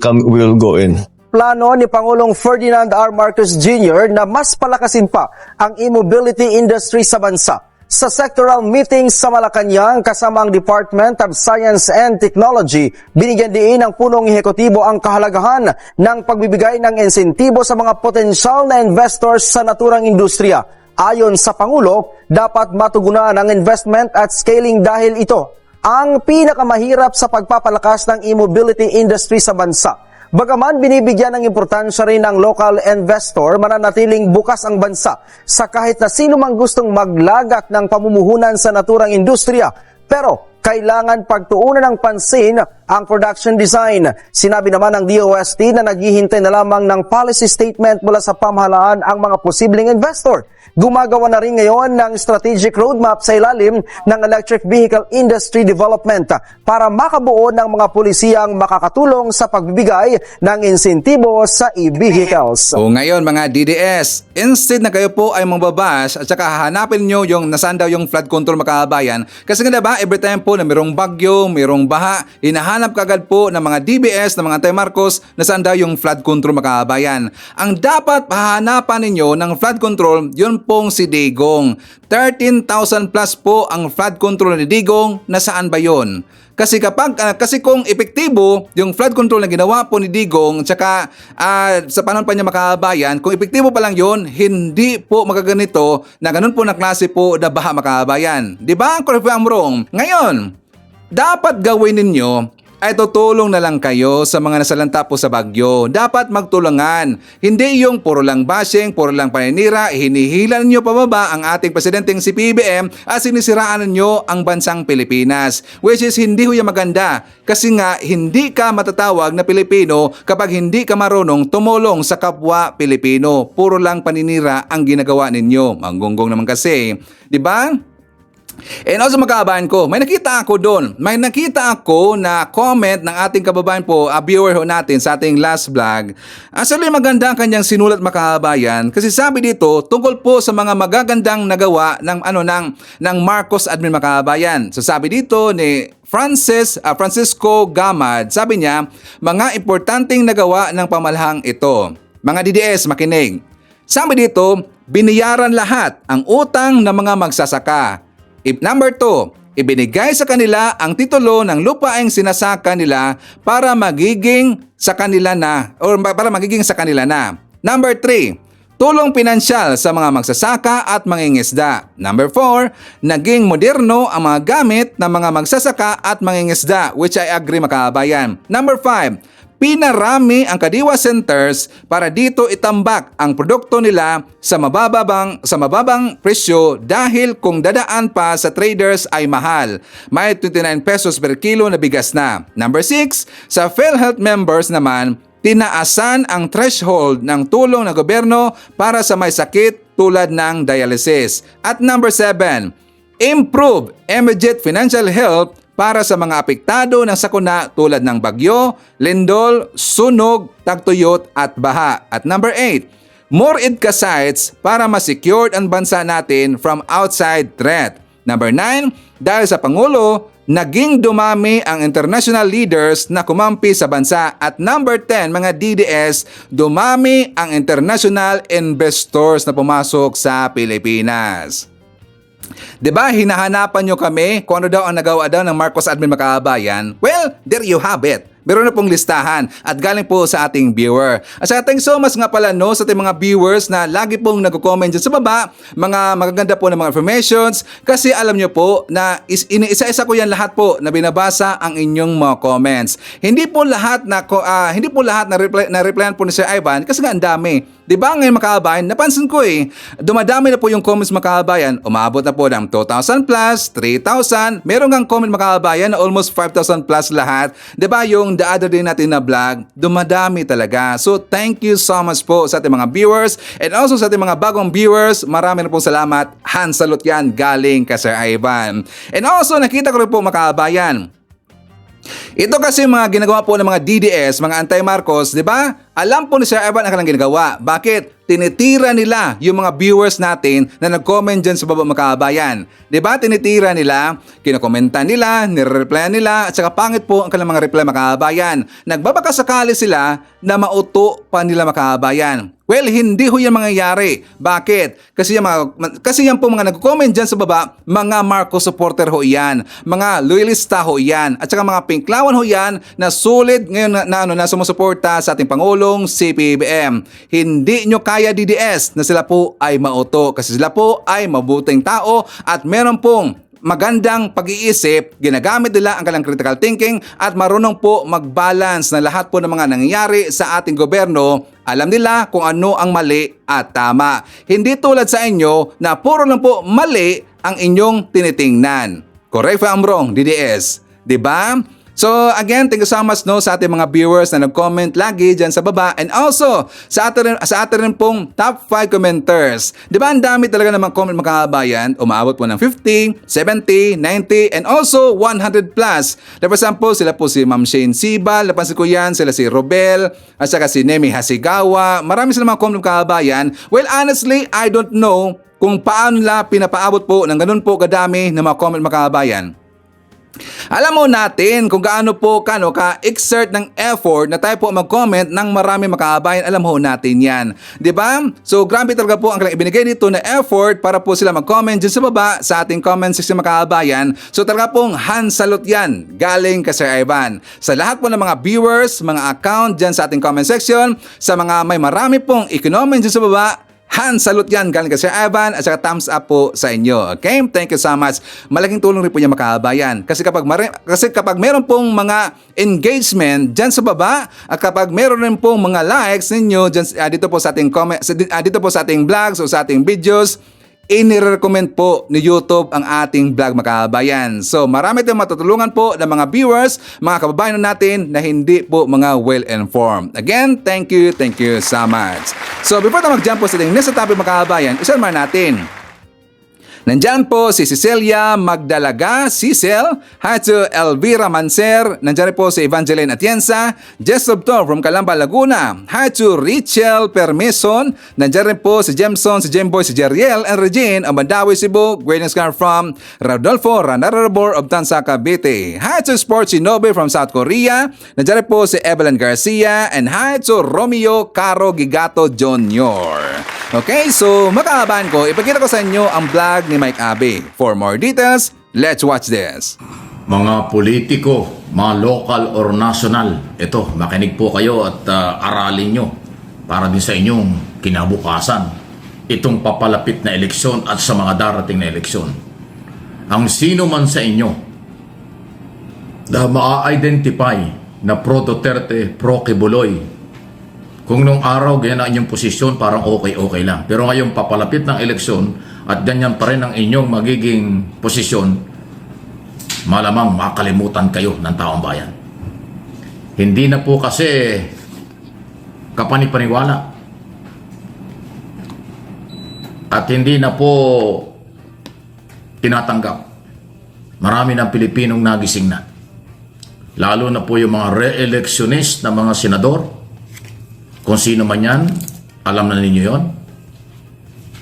go in. Plano ni Pangulong Ferdinand R. Marcos Jr. na mas palakasin pa ang e-mobility industry sa bansa. Sa sectoral meetings sa Malacanang kasama ang Department of Science and Technology, binigyan din ng punong ehekutibo ang kahalagahan ng pagbibigay ng insentibo sa mga potensyal na investors sa naturang industriya. Ayon sa Pangulo, dapat matugunan ang investment at scaling dahil ito ang pinakamahirap sa pagpapalakas ng e-mobility industry sa bansa. Bagaman binibigyan ng importansya rin ng local investor, mananatiling bukas ang bansa sa kahit na sino mang gustong maglagak ng pamumuhunan sa naturang industriya. Pero kailangan pagtuunan ng pansin ang production design. Sinabi naman ng DOST na naghihintay na lamang ng policy statement mula sa pamahalaan ang mga posibleng investor. Gumagawa na rin ngayon ng strategic roadmap sa ilalim ng electric vehicle industry development para makabuo ng mga pulisiyang makakatulong sa pagbibigay ng insentibo sa e-vehicles. O ngayon mga DDS, instead na kayo po ay mangbabash at saka hahanapin nyo yung nasaan daw yung flood control makabayan. Kasi nga diba, every time po na mayroong bagyo, mayroong baha, hinahanap kagad po ng mga DBS, ng mga Antay-Marcos na saan daw yung flood control makabayan. Ang dapat hahanapan ninyo ng flood control, yun pong si Digong. 13,000 plus po ang flood control ni Digong. Nasaan ba yun? Kasi kung epektibo yung flood control na ginawa po ni Digong tsaka sa panahon pa niya makabayan, kung epektibo pa lang yun, hindi po magaganito na ganun po na klase po na baha makabayan. Di ba? Correct I'm wrong. Ngayon, dapat gawin ninyo ay tutulong na lang kayo sa mga nasalanta po sa bagyo. Dapat magtulungan. Hindi yung puro lang bashing, puro lang paninira, hinihilan nyo pababa ang ating presidenteng si PBM at sinisiraan nyo ang bansang Pilipinas. Which is hindi ho yung maganda. Kasi nga, hindi ka matatawag na Pilipino kapag hindi ka marunong tumulong sa kapwa Pilipino. Puro lang paninira ang ginagawa ninyo. Manggunggong naman kasi. Diba? And also makabayan ko, may nakita ako doon. May nakita ako na comment ng ating kababayan po, viewer ho natin sa ating last vlog. Actually maganda ang kanyang sinulat makabayan kasi sabi dito tungkol po sa mga magagandang nagawa ng Marcos admin makabayan. So sabi dito ni Francisco Gamad, sabi niya, mga importanteng nagawa ng pamalahang ito. Mga DDS makinig. Sabi dito, biniyaran lahat ang utang ng mga magsasaka. Number 2, ibinigay sa kanila ang titulo ng lupaing sinasaka nila para magiging sa kanila na. Number 3, tulong pinansyal sa mga magsasaka at mangingisda. Number 4, naging moderno ang mga gamit ng mga magsasaka at mangingisda, which I agree makabayan. Number 5, pinarami ang Kadiwa centers para dito itambak ang produkto nila sa mababang presyo dahil kung dadaan pa sa traders ay mahal. May 29 pesos per kilo na bigas na. Number 6, sa PhilHealth members naman, tinaasan ang threshold ng tulong ng gobyerno para sa may sakit tulad ng dialysis. At number 7, improve immediate financial help para sa mga apektado ng sakuna tulad ng bagyo, lindol, sunog, tagtuyot at baha. At number 8, more EDCA sites para ma-secured ang bansa natin from outside threat. Number 9, dahil sa Pangulo, naging dumami ang international leaders na kumampi sa bansa. At number 10, mga DDS, dumami ang international investors na pumasok sa Pilipinas. Diba, hinahanapan nyo kami kung ano daw ang nagawa daw ng Marcos admin makabayan? Well, there you have it. Meron na pong listahan at galing po sa ating viewer. At saka thanks so much nga pala no sa ating mga viewers na lagi pong nag-comment dyan sa baba, mga magaganda po ng mga informations kasi alam nyo po na isa-isa ko yan lahat po na binabasa ang inyong mga comments. Hindi po lahat na replyan po ni Sir Ivan kasi nga ang dami. Diba ngayon makabayan, napansin ko dumadami na po yung comments makabayan, umabot na po ng 2,000 plus, 3,000, meron ngang comment makabayan na almost 5,000 plus lahat. Diba yung the other day natin na vlog, dumadami talaga. So thank you so much po sa ating mga viewers and also sa ating mga bagong viewers, marami na pong salamat. Hand salute yan galing kay Sir Ivan. And also nakita ko rin po makabayan, ito kasi mga ginagawa po ng mga DDS, mga anti-Marcos, di ba? Alam po ni Sir Ivan ang kanilang ginagawa. Bakit? Tinitira nila yung mga viewers natin na nag-comment dyan sa baba makabayan. Di ba? Tinitira nila, kinokommentan nila, nire-replyan nila, at saka pangit po ang kanilang mga reply makabayan. Nagbabakasakali sila na mauto pa nila makabayan. Well, hindi ho yan mangyayari. Bakit? Kasi yan po mga nag-comment dyan sa baba, mga Marcos supporter ho yan. Mga loyalista ho yan. At saka mga pinklawan ho yan na sulit ngayon na sumusuporta sa ating Pangulong CPBM. Hindi nyo kaya DDS na sila po ay mauto kasi sila po ay mabuting tao at meron pong magandang pag-iisip, ginagamit nila ang kanilang critical thinking at marunong po mag-balance na lahat po ng mga nangyayari sa ating gobyerno. Alam nila kung ano ang mali at tama. Hindi tulad sa inyo na puro lang po mali ang inyong tinitingnan. Correct if I'm wrong, DDS. Diba? So again, thank you so much no sa ating mga viewers na nag-comment lagi dyan sa baba and also sa atin rin pong top 5 commenters. Di ba ang dami talaga ng mga comment mga kabayan? Umaabot po ng 50, 70, 90 and also 100 plus. For example, sila po si Ma'am Shane Sibal, napansin ko yan, sila si Robel, at saka si Nemi Hasigawa. Marami sila mga comment mga kabayan. Well, honestly, I don't know kung paano nila pinapaabot po ng ganun po kadami ng mga comment mga kabayan. Alam mo natin kung gaano po ka-exert ng effort na tayo po mag-comment ng marami makabayan. Alam ho natin yan. Diba? So grabe talaga po ang ibinigay dito na effort para po sila mag-comment dyan sa baba sa ating comment section makabayan. So talaga pong hand salute yan galing kay Sir Ivan. Sa lahat po ng mga viewers, mga account dyan sa ating comment section, sa mga may marami pong i-comment dyan sa baba, hand salute yan galing kay Sir Ivan at saka thumbs up po sa inyo. Okay? Thank you so much. Malaking tulong rin po niya makabayan. Kasi kapag meron pong mga engagement dyan sa baba at kapag meron rin pong mga likes ninyo dyan, dito po sa ating dito po sa ating vlogs o sa ating videos, inirecommend po ni YouTube ang ating vlog makabayan. So marami tayong matutulungan po ng mga viewers, mga kababayan natin na hindi po mga well-informed. Again, thank you so much. So before tayo mag-jump po sa ating next topic makabayan, isalman natin. Nandyan po si Cecilia Magdalaga, Cecil, hi to Elvira Manser, nandyan po si Evangeline Atienza, Jess Obtor from Calamba, Laguna, hi to Richel Permeson, nandyan rin po si Jemson, si Jemboy, si Jeriel, and Regine, ang Mandawi, Cebu, greetings card from Rodolfo Ranarabor of Tansa, Cavite, hi to Sporty Nobe from South Korea, nandyan rin po si Evelyn Garcia, and hi to Romeo Caro Gigato Jr. Okay, so makakabahan ko, ipakita ko sa inyo ang vlog ni Mike Abe. For more details, let's watch this. Mga politiko, mga local or national, ito, makinig po kayo at aralin nyo para din sa inyong kinabukasan itong papalapit na eleksyon at sa mga darating na eleksyon. Ang sino man sa inyo na maa-identify na pro Duterte, pro Kibuloy, kung nung araw ganyan ang inyong posisyon, parang okay lang. Pero ngayon papalapit ng eleksyon at ganyan pa rin ang inyong magiging posisyon, malamang makalimutan kayo ng taong bayan. Hindi na po kasi kapanipaniwala. At hindi na po tinatanggap Marami ng Pilipinong nagising na. Lalo na po yung mga re-electionist na mga senador. Kung sino man yan, alam na ninyo yon.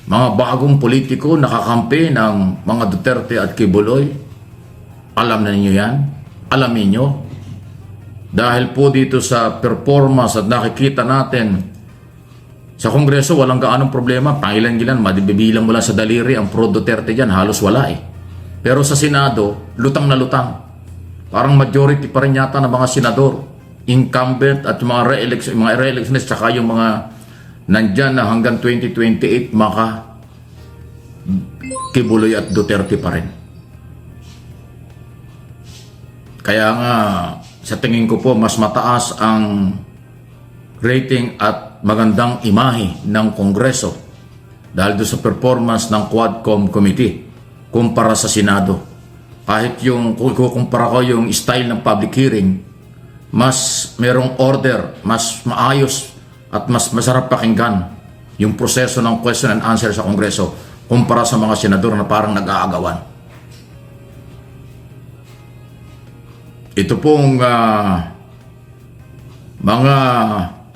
Mga bagong politiko nakakampi ng mga Duterte at Kibuloy, alam na ninyo yan. Alam ninyo. Dahil po dito sa performance at nakikita natin sa Kongreso, walang gaanong problema. Pangilan-gilan, madibibilang mo lang sa daliri ang pro-Duterte dyan, halos wala eh. Pero sa Senado, lutang na lutang. Parang majority pa rin yata ng mga senador, incumbent at mga re-electionist, tsaka yung mga nandyan na hanggang 2028 maka Kibuloy at Duterte pa rin. Kaya nga, sa tingin ko po, mas mataas ang rating at magandang imahe ng Kongreso dahil doon sa performance ng Quadcom Committee kumpara sa Senado. Kahit yung, kung kukumpara ko yung style ng public hearing, mas merong order, mas maayos at mas masarap pakinggan yung proseso ng question and answer sa Kongreso kumpara sa mga senador na parang nag-aagawan. Ito pong mga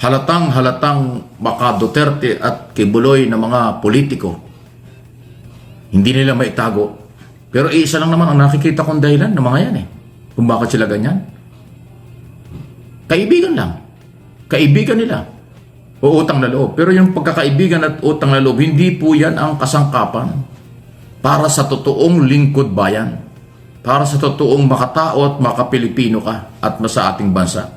halatang baka Duterte at Kibuloy na mga politiko, hindi nila maitago. Pero isa lang naman ang nakikita kong dahilan ng mga yan eh. Kung bakit sila ganyan. Kaibigan lang. Kaibigan nila. O utang na loob. Pero yung pagkakaibigan at utang na loob, hindi po yan ang kasangkapan para sa totoong lingkod bayan. Para sa totoong makatao at makapilipino ka at sa ating bansa.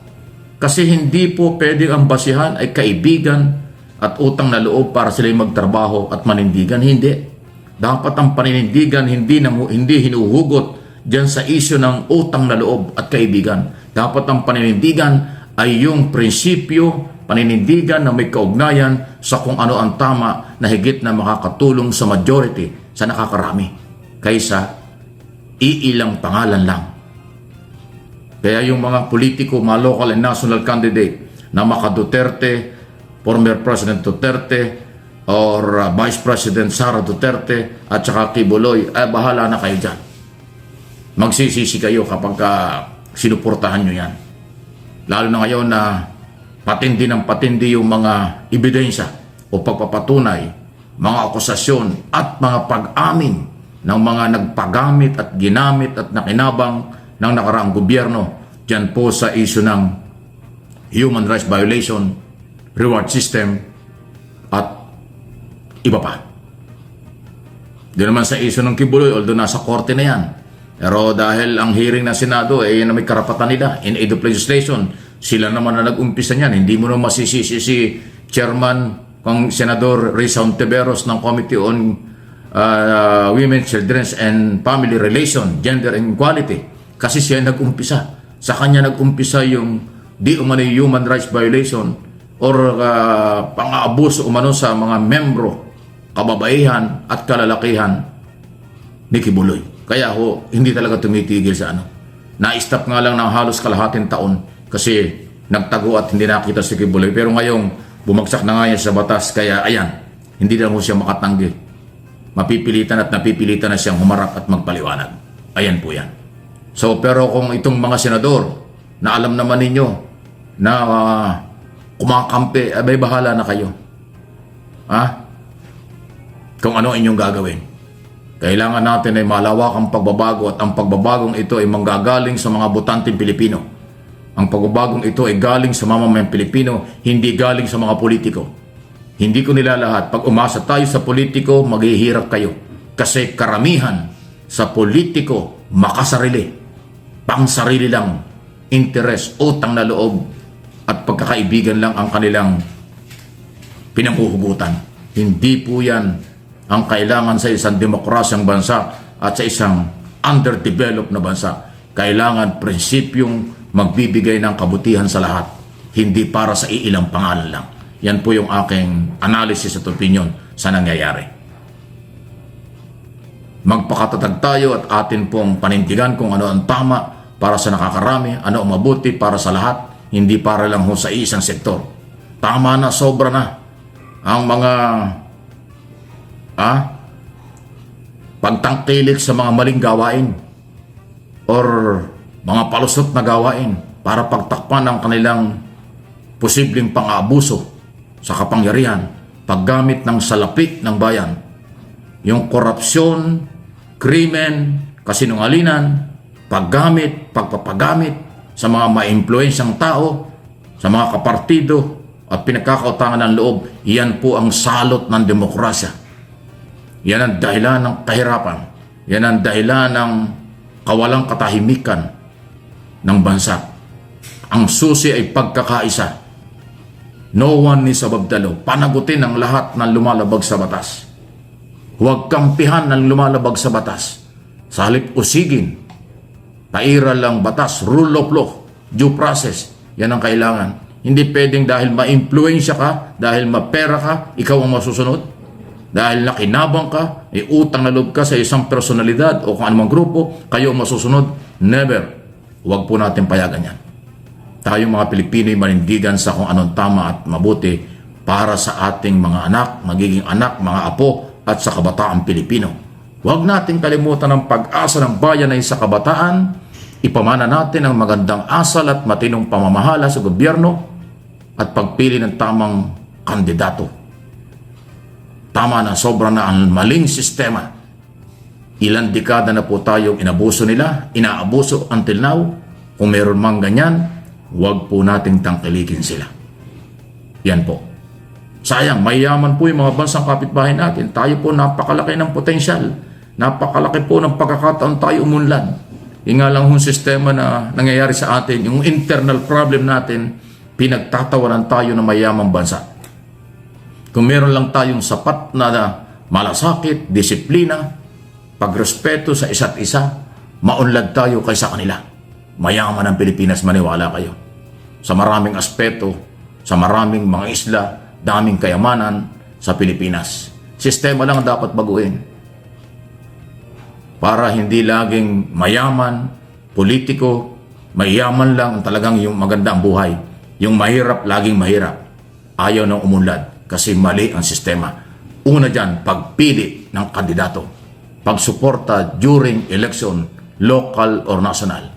Kasi hindi po pwedeng ang basihan ay kaibigan at utang na loob para sila magtrabaho at manindigan. Hindi. Dapat ang paninindigan hindi hinuhugot dyan sa isyo ng utang na loob at kaibigan. Dapat ang paninindigan ay yung prinsipyo, paninindigan na may kaugnayan sa kung ano ang tama na higit na makakatulong sa majority, sa nakakarami, kaysa iilang pangalan lang. Kaya yung mga politiko, mga local and national candidate na maka Duterte, former President Duterte, or Vice President Sara Duterte at saka Kibuloy, bahala na kayo dyan. Magsisisi kayo kapag sinuportahan nyo yan. Lalo na ngayon na patindi ng patindi yung mga ebidensya o pagpapatunay, mga akusasyon at mga pag-amin ng mga nagpagamit at ginamit at nakinabang ng nakaraang gobyerno dyan po sa issue ng human rights violation, reward system at iba pa. Doon naman sa issue ng Kibuloy, although nasa korte na yan. Pero dahil ang hearing ng Senado ay yan na may karapatan nila in aid of legislation, sila naman na nag-umpisa niyan. Hindi mo na masisisi si Chairman kong Senador Risa Ontiveros ng Committee on Women, Children's and Family Relation, Gender and Equality. Kasi siya nag-umpisa. Sa kanya nag-umpisa yung di umano human rights violation or pang-aabuso umano sa mga membro, kababaihan at kalalakihan ni Kibuloy. Kaya hindi talaga tumitigil sa ano. Na-stop nga lang ng halos kalahating taon kasi nagtago at hindi nakita si Kibuloy. Pero ngayong bumagsak na nga yan sa batas, kaya ayan, hindi na siya makatanggi. Mapipilitan at napipilitan na siyang humarap at magpaliwanag. Ayan po yan. So, pero kung itong mga senador na alam naman ninyo na kumakampi, abay bahala na kayo. Kung ano inyong gagawin. Kailangan natin ay malawakang pagbabago at ang pagbabagong ito ay manggagaling sa mga botanteng Pilipino. Ang pagbabagong ito ay galing sa mamamayang Pilipino, hindi galing sa mga politiko. Hindi ko nilalahat. Pag umasa tayo sa politiko, maghihirap kayo. Kasi karamihan sa politiko makasarili. Pangsarili lang. Interes, utang na loob at pagkakaibigan lang ang kanilang pinanghuhugutan. Hindi po yan ang kailangan sa isang demokrasyang bansa at sa isang underdeveloped na bansa. Kailangan prinsipyong magbibigay ng kabutihan sa lahat, hindi para sa iilang pangalan lang. Yan po yung aking analysis at opinion sa nangyayari. Magpakatatag tayo at atin pong panindigan kung ano ang tama para sa nakakarami, ano ang mabuti para sa lahat, hindi para lang sa isang sektor. Tama na, sobra na ang mga pagtangkilik sa mga maling gawain. or mga palusot na gawain para pagtakpan ang kanilang posibleng pang-aabuso sa kapangyarihan, paggamit ng salapi ng bayan, yung korupsyon, krimen, kasinungalingan, pagpapagamit sa mga maimpluwensyang tao, sa mga kapartido at pinagkakautangan ng loob, yan po ang salot ng demokrasya. Yan ang dahilan ng kahirapan. Yan ang dahilan ng kawalang katahimikan ng bansa. Ang susi ay pagkakaisa. No one is above the law. Panagutin ang lahat ng lumalabag sa batas. Huwag kampihan ng lumalabag sa batas. Sa halip usigin, tairal lang batas, rule of law, due process. Yan ang kailangan. Hindi pwedeng dahil ma-influensya ka, dahil mapera ka, ikaw ang masusunod. Dahil nakinabang ka, utang na loob ka sa isang personalidad o kung anumang grupo, kayo ang masusunod. Never. Huwag po natin payagan yan. Tayong mga Pilipino ay manindigan sa kung anong tama at mabuti para sa ating mga anak, magiging anak, mga apo at sa kabataang Pilipino. Huwag natin kalimutan ang pag-asa ng bayan ay sa kabataan. Ipamana natin ang magandang asal at matinong pamamahala sa gobyerno at pagpili ng tamang kandidato. Tama na, sobra na ang maling sistema. Ilang dekada na po tayong inabuso nila, inaabuso until now. Kung meron mang ganyan, huwag po nating tangkilikin sila. Yan po. Sayang, mayaman po yung mga bansang kapitbahay natin. Tayo po napakalaki ng potensyal. Napakalaki po ng pagkakataon tayo umunlad. Yung nga lang yung sistema na nangyayari sa atin, yung internal problem natin, pinagtatawanan tayo ng mayamang bansa. Kung meron lang tayong sapat na malasakit, disiplina, pagrespeto sa isa't isa, maunlad tayo kaysa kanila. Mayaman ang Pilipinas, maniwala kayo. Sa maraming aspeto, sa maraming mga isla, daming kayamanan sa Pilipinas. Sistema lang dapat baguhin. Para hindi laging mayaman, politiko, mayaman lang talagang yung magandang buhay. Yung mahirap, laging mahirap. Ayaw nang umunlad kasi mali ang sistema. Una dyan, pagpili ng kandidato. Pagsuporta during election, local or national.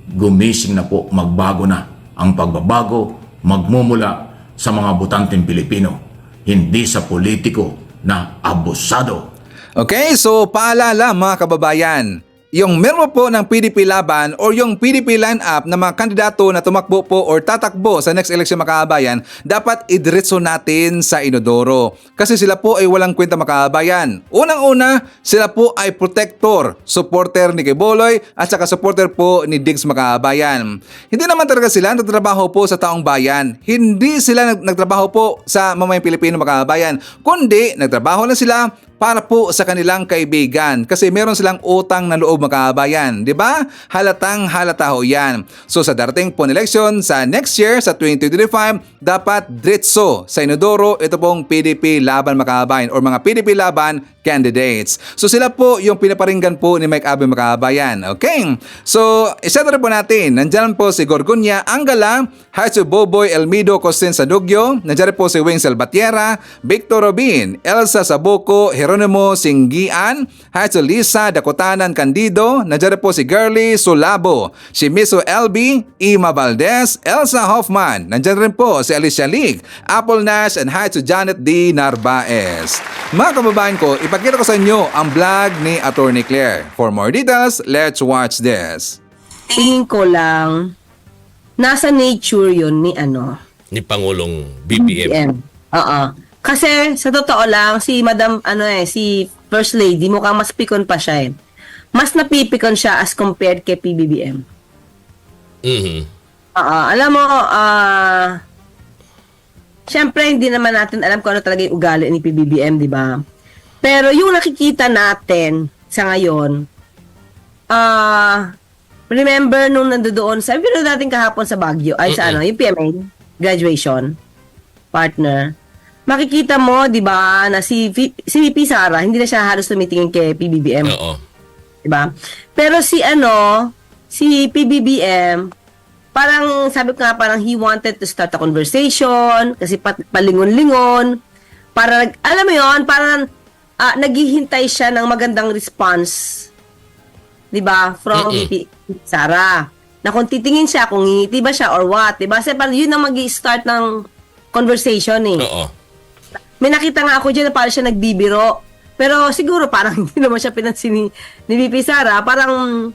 Gumising na po, magbago na. Ang pagbabago, magmumula sa mga botanteng Pilipino. Hindi sa politiko na abusado. Okay, so paalala mga kababayan, yung meron po ng PDP laban or yung PDP line-up na mga kandidato na tumakbo po or tatakbo sa next election mga kababayan, dapat idiretso natin sa Inodoro. Kasi sila po ay walang kwenta mga kababayan. Unang-una, sila po ay protector, supporter ni Quiboloy at saka supporter po ni Diggs mga kababayan. Hindi naman talaga sila nagtrabaho po sa taong bayan. Hindi sila nagtrabaho po sa mamayang Pilipino mga kababayan, kundi nagtrabaho lang sila para po sa kanilang kaibigan kasi meron silang utang na loob mga kababayan, di ba? Halatang halata ho yan. So sa darating po na election sa next year sa 2025, dapat diretso sa Inodoro ito pong PDP laban mga kababayan or mga PDP laban candidates. So sila po yung pinaparinggan po ni Mike Abe mga kababayan. Okay? So isa na rin po natin, nandyan po si Gorgonya Angala, Haitsu Boboy Elmido Costin Sadugyo, nandyan po si Wing Salvatierra, Victor Robin, Elsa Sabuco, Jeronimo Singgian, Haitsu Lisa Dakotanan Candido, nandiyan po si Girly Sulabo, si Miso LB, Ima Valdez, Elsa Hoffman, nandiyan rin po si Alicia League, Apple Nash, and Haitsu Janet D. Narvaez. Mga kababayan ko, ipakita ko sa inyo ang vlog ni Attorney Claire. For more details, let's watch this. Tingin ko lang, nasa nature yun ni Ni Pangulong BBM. Oo. Kasi sa totoo lang si Madam si First Lady mukhang mas pikon pa siya . Mas napipikon siya as compared kay PBBM. Alam mo syempre hindi naman natin alam kung ano talaga yung ugali ni PBBM, di ba? Pero yung nakikita natin sa ngayon remember nung nandoon sa video natin kahapon sa Baguio ay sa yung PMA graduation partner, makikita mo, di ba, na si VP Sara, hindi na siya halos tumitingin kay PBBM. Oo. Di ba? Pero si PBBM, parang, sabi ko nga, parang he wanted to start a conversation, kasi palingon-lingon, para, alam mo yon, parang naghihintay siya ng magandang response. 'di ba? From VP Sara. Na kung titingin siya, kung ngingiti ba siya or what, 'di ba? Kasi parang yun ang magi-start ng conversation eh. Oo. May nakita nga ako diyan na parang siya nagbibiro. Pero siguro parang hindi naman siya pinansin ni VP Sara. Parang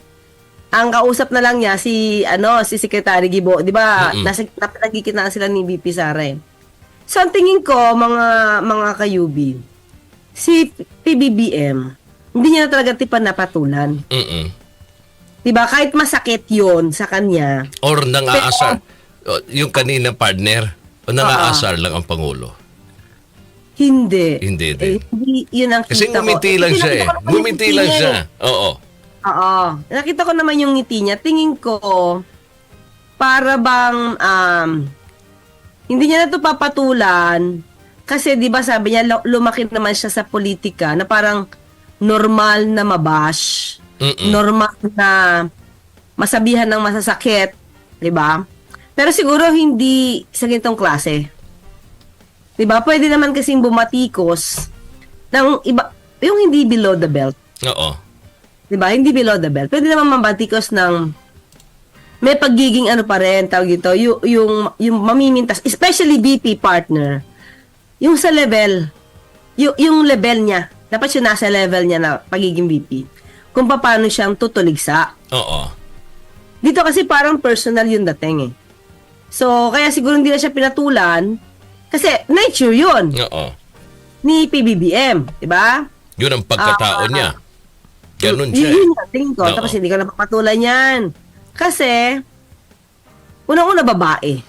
ang kausap na lang niya si Secretary Gibo, 'di ba? Nagkikitaan sila ni VP Sara eh. So ang tingin ko mga kayubi, si PBBM hindi niya na talaga tipan napatulan. Diba? Kahit masakit yon sa kanya. Or nang-aasar. Yung kanina partner, o nang-aasar lang ang Pangulo. Hindi. Hindi din. Hindi, yun ang Kasi kita ko. ngumiti lang siya eh. Ngumiti lang siya. Oo. Oo. Nakita ko naman yung ngiti niya. Tingin ko, para bang, hindi niya na ito papatulan. Kasi di ba sabi niya, lumaki naman siya sa politika na parang normal na mabash. Normal na masabihan ng masasakit. Di ba? Pero siguro hindi sa ganitong klase. Di ba? Pwede naman kasing bumatikos ng iba, yung hindi below the belt. Oo. Di ba? Hindi below the belt. Pwede naman mabatikos ng may pagiging ano pa rin, tawag ito, yung mamimintas, especially VP partner, yung sa level, yung level niya, dapat siya nasa level niya na pagiging VP, kung paano siyang tutuligsa. Oo. Dito kasi parang personal yung dating eh. So, kaya siguro hindi na siya pinatulan, kasi nature yun. Oo. Ni PBBM, di ba? Yun ang pagkatao niya. Ganun siya. Yun yung tingin ko. Oo. Tapos hindi ko napapatulan yan. Kasi, unang-una babae.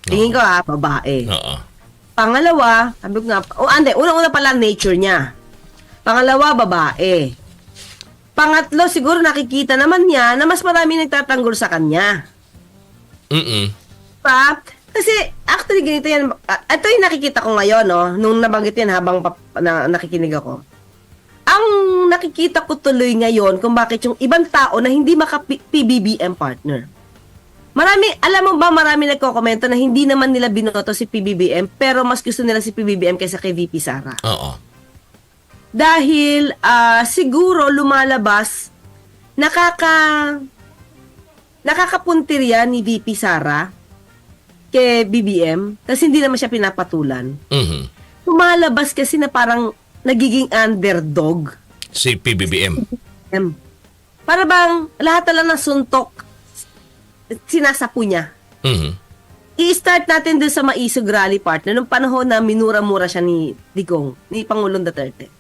Tingin ko babae. Oo. Pangalawa, sabi ko nga, unang-una pala nature niya. Pangalawa, babae. Pangatlo, siguro nakikita naman niya na mas marami nagtatanggol sa kanya. Pa? Kasi, actually, ganito yan. Ito yung nakikita ko ngayon, no? Nung nabanggit yan habang nakikinig ako. Ang nakikita ko tuloy ngayon kung bakit yung ibang tao na hindi maka-PBBM partner. Alam mo ba, marami nagko-komento na hindi naman nila binoto si PBBM pero mas gusto nila si PBBM kaysa kay VP Sara. Oo. Dahil siguro lumalabas nakakapuntirya ni VP Sara kay BBM kasi hindi naman siya pinapatulan. Lumalabas kasi na parang nagiging underdog. Si PBBM. Para bang lahat na lang ng suntok sinasapu niya. I-start natin doon sa Maisog Rally partner nung panahon na minura-mura siya ni Digong, ni Pangulong Duterte.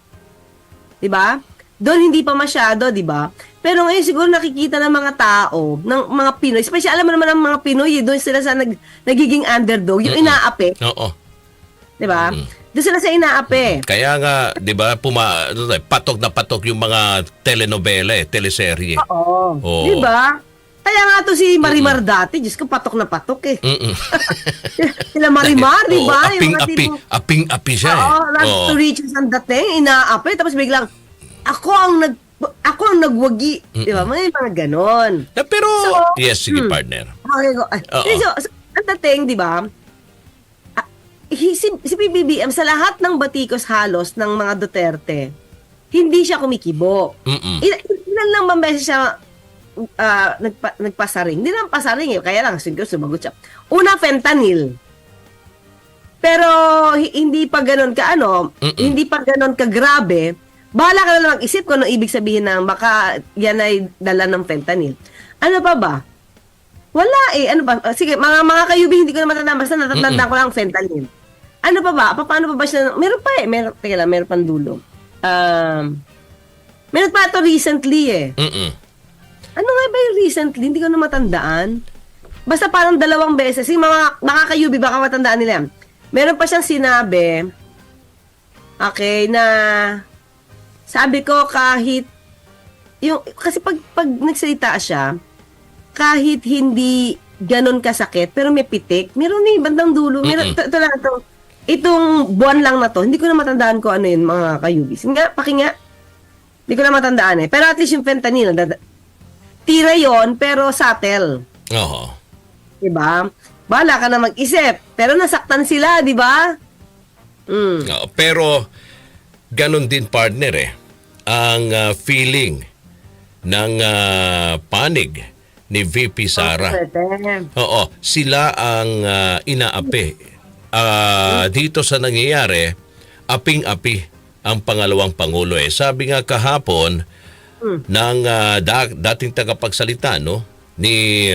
Diba? Doon hindi pa masyado, diba? Pero ngayon siguro nakikita ng mga tao, ng mga Pinoy, especially alam mo naman ng mga Pinoy, doon sila sa nagiging underdog, yung inaapi. Oo. Diba? Doon sila sa inaapi. Kaya nga, di ba, patok na patok yung mga telenovela, teleserye. Oo. Oo. Diba? Kaya nga to si Marimar dati, Diyos ko, patok na patok eh. Sila Marimar, di ba? Aping-api siya eh. Oo, last to riches ang dating, inaapi, tapos biglang, ako ang nagwagi. Di ba? May mga ganon. Pero, yes, sige partner. Okay, so, ang dating, di ba, si PBBM sa lahat ng batikos halos ng mga Duterte, hindi siya kumikibo. Ilan lang bang beses siya nagpasaring? Hindi naman pasaring eh, kaya lang siguro sumagot siya. Una, fentanyl. Pero hindi pa ganoon hindi pa ganoon ka grabe. Bahala ka na lang mag-isip kung ano ibig sabihin ng baka yan ay dala ng fentanyl. Ano pa ba? Wala eh. Ano ba? Sige, mga kayubi, hindi ko na matandaan. Basta natatandaan ko lang fentanyl. Ano pa ba? Paano pa ba siya? Meron pa eh. Meron pang dulo. Meron pa ito recently eh. Ano nga ba yung recently? Hindi ko na matandaan. Basta parang 2 beses. Yung mga kayubi, baka matandaan nila yan. Meron pa siyang sinabi, okay, na sabi ko kahit, kasi pag nagsalita siya, kahit hindi ganon kasakit, pero may pitik, meron na bandang dulo. Meron, ito lang, itong buwan lang na to, hindi ko na matandaan ko ano yun, mga kayubis. Pakinga. Hindi ko na matandaan eh. Pero at least yung fentanyl, tira yon pero subtle. Oo. Diba? Bahala ka na mag-isip. Pero nasaktan sila, diba? Pero, ganon din partner eh. Ang feeling ng panig ni VP Sara. Oo, sila ang inaapi. Dito sa nangyayari, aping-api ang pangalawang Pangulo. Sabi nga kahapon ng dating tagapagsalita ni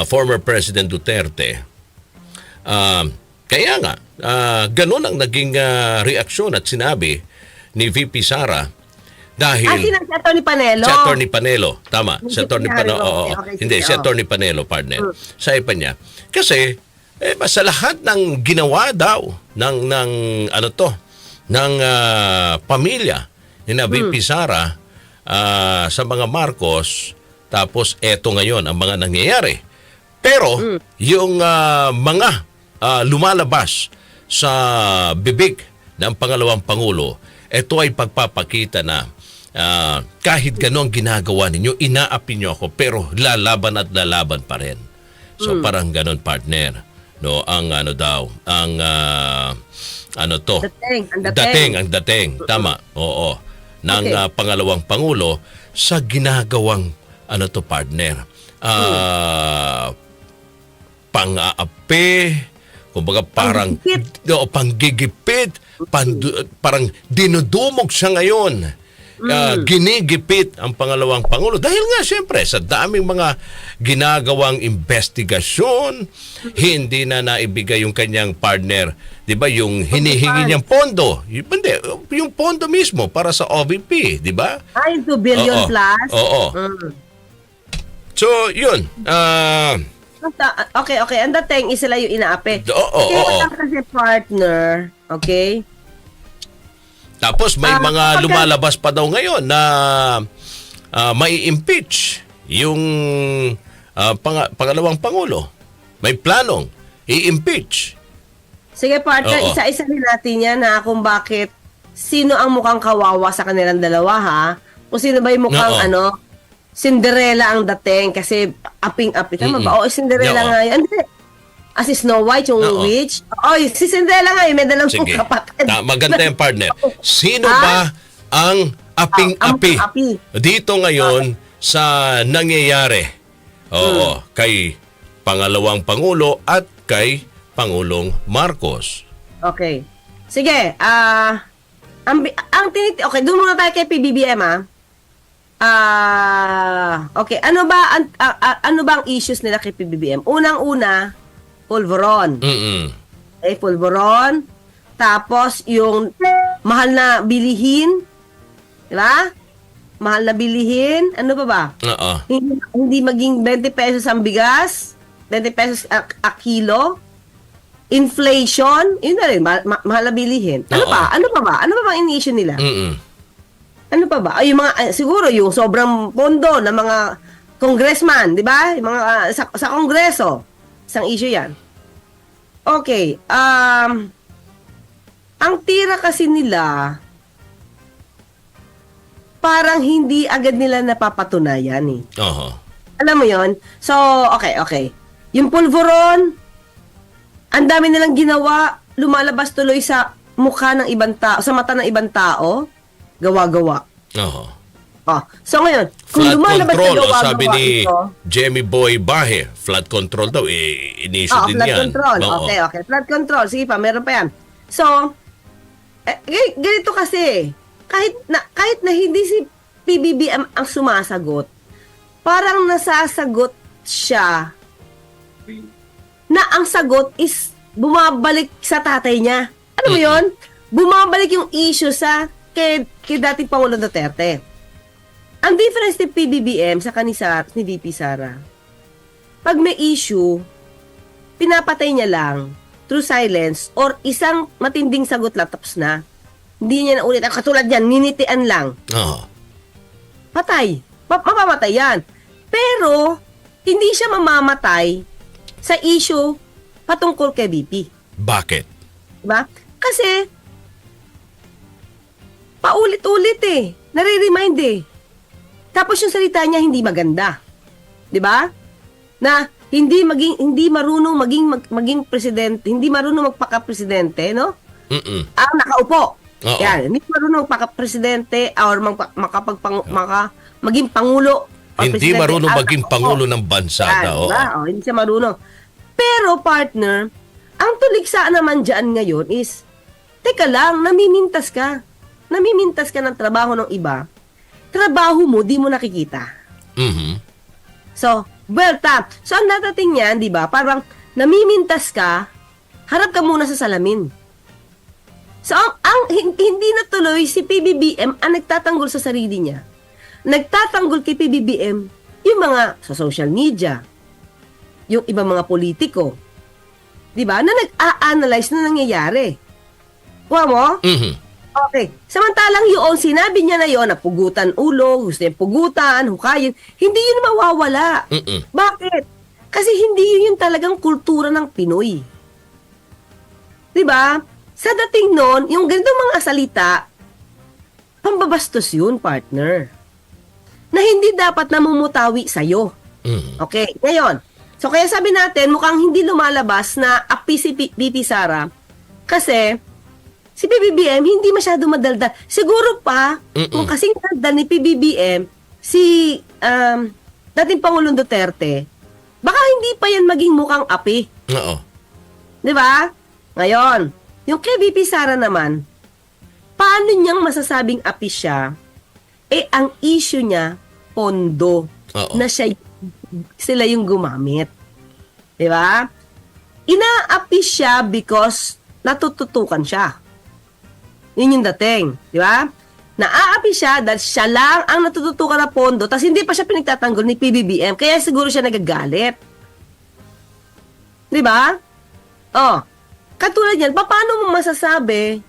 former President Duterte, kaya nga, ganun ang naging reaksyon at sinabi ni VP Sara dahil... si Atty. Panelo. Si Atty. Panelo, tama. Si Atty. Panelo, hindi, si sige, Atty. Panelo, partner. Sabi pa niya, kasi sa lahat ng ginawa daw ng pamilya ni VP Sara sa mga Marcos, tapos eto ngayon ang mga nangyayari. Pero yung mga lumalabas sa bibig ng pangalawang Pangulo, ito ay pagpapakita na kahit gano'ng ginagawa ninyo, inaapi nyo ako, pero lalaban at lalaban pa rin. So parang ganon, partner. No, ang dating. Tama. Oo. Ng pangalawang Pangulo sa ginagawang partner. Pang-aapi, kumbaga parang panggigipit, parang dinudumog siya ngayon. Ginigipit ang pangalawang Pangulo dahil nga siyempre sa daming mga ginagawang investigasyon, hindi na naibigay yung kanyang partner, 'di ba, yung hinihingi niyang pondo, yung pondo mismo para sa OVP, 'di ba? Ay, 2 billion plus. Oo. So yun, okay, ang dating is sila yung inaapi. Oo. Kasi partner, okay? Tapos may mga lumalabas pa daw ngayon na mai-impeach yung pangalawang Pangulo. May planong i-impeach. Sige partner, isa-isa rin natin yan kung bakit sino ang mukhang kawawa sa kanilang dalawa kung sino ba yung mukhang Cinderella ang dating kasi aping-api. Tama ba? Cinderella nga yan. Si Snow White, yung witch. Si Cinderella nga, may dalang kapatid. Maganda yung partner. Sino ba ang aping-api dito ngayon sa nangyayari? Kay pangalawang Pangulo at kay Pangulong Marcos. Okay. Sige, okay, doon muna tayo kay PBBM okay, ano ba ang issues nila kay PBBM? Unang-una, pulveron. Okay, pulveron. Tapos, yung mahal na bilihin. Diba? Mahal na bilihin. Ano pa ba? Hindi maging 20 pesos ang bigas. 20 pesos a kilo. Inflation. Yun na rin. Mahal na bilihin. Ano pa? Ano pa ba? Ano pa bang in-issue nila? Ano pa ba? Yung mga, siguro, yung sobrang pondo ng mga congressman. Diba? Yung mga, sa kongreso. Isang issue yan. Okay. Ang tira kasi nila, parang hindi agad nila napapatunayan Alam mo yon? So, okay. Yung pulveron, ang dami nilang ginawa, lumalabas tuloy sa mukha ng ibang tao, sa mata ng ibang tao, gawa-gawa. So ngayon, kung lumalabas na gawa-gawa sabi ni Jamie Boy Bahe, flood control daw, in-issue din flood yan. Control. Okay. Flood control. Sige pa, meron pa yan. So, ganito kasi, kahit na hindi si PBBM ang sumasagot, parang nasasagot siya na ang sagot is bumabalik sa tatay niya. Ano mo yun? Bumabalik yung issue sa kay dating Pangulo Duterte. Ang difference ni PBBM sa ni VP Sara, pag may issue, pinapatay niya lang through silence or isang matinding sagot lang tapos na. Hindi niya na ulit. Katulad yan, ninitian lang. Patay. Mamamatay yan. Pero, hindi siya mamamatay sa issue patungkol kay VP. Bakit? Diba? Kasi, paulit-ulit nare-remind Tapos yung salita niya hindi maganda. 'Di ba? Na hindi marunong maging presidente, hindi marunong magpaka-presidente, no? Ang nakaupo. Oo. Yan, hindi marunong presidente or maging pangulo. o Hindi presidente. marunong Ah, maging oo. pangulo ng bansa. Yan, Oo. diba? Hindi siya marunong. Pero partner, ang tuliksa naman dyan ngayon is, teka lang, namimintas ka. Namimintas ka ng trabaho ng iba. Trabaho mo, di mo nakikita. Mhm. So, so ang natating niyan, di ba, parang namimintas ka, harap ka muna sa salamin. So, hindi natuloy si PBBM ang nagtatanggol sa sarili niya. Nagtatanggol kay PBBM yung mga sa social media, yung ibang mga politiko, di ba, na nag-a-analyze na nangyayari. Kuha mo? Mhm. Okay. Samantalang yun, sinabi niya na yun, na pugutan ulo, gusto niya pugutan, hukayin, hindi yun mawawala. Mm-mm. Bakit? Kasi hindi yun yung talagang kultura ng Pinoy. Diba? Sa dating nun, yung ganitong mga salita, pambabastos yun, partner. Na hindi dapat namumutawi sa'yo. Mhm. Okay, ngayon. So kaya sabi natin, mukhang hindi lumalabas na api si VP Sara kasi si PBBM hindi masyado madaldal. Siguro pa, kung kasing daldal ni PBBM, si dating Pangulong Duterte, baka hindi pa yan maging mukhang api. Oo. Di ba? Ngayon, yung kay VP Sara naman, paano niyang masasabing api siya? Eh, ang issue niya, pondo. Oo. Na sila yung gumamit. Di ba? Inaapi siya because natututukan siya. Yun yung dating. Di ba? Naaapi siya dahil siya lang ang natututukan na pondo tapos hindi pa siya pinagtatanggol ni PBBM kaya siguro siya nagagalit. Di ba? Oh, katulad yan, paano mo masasabi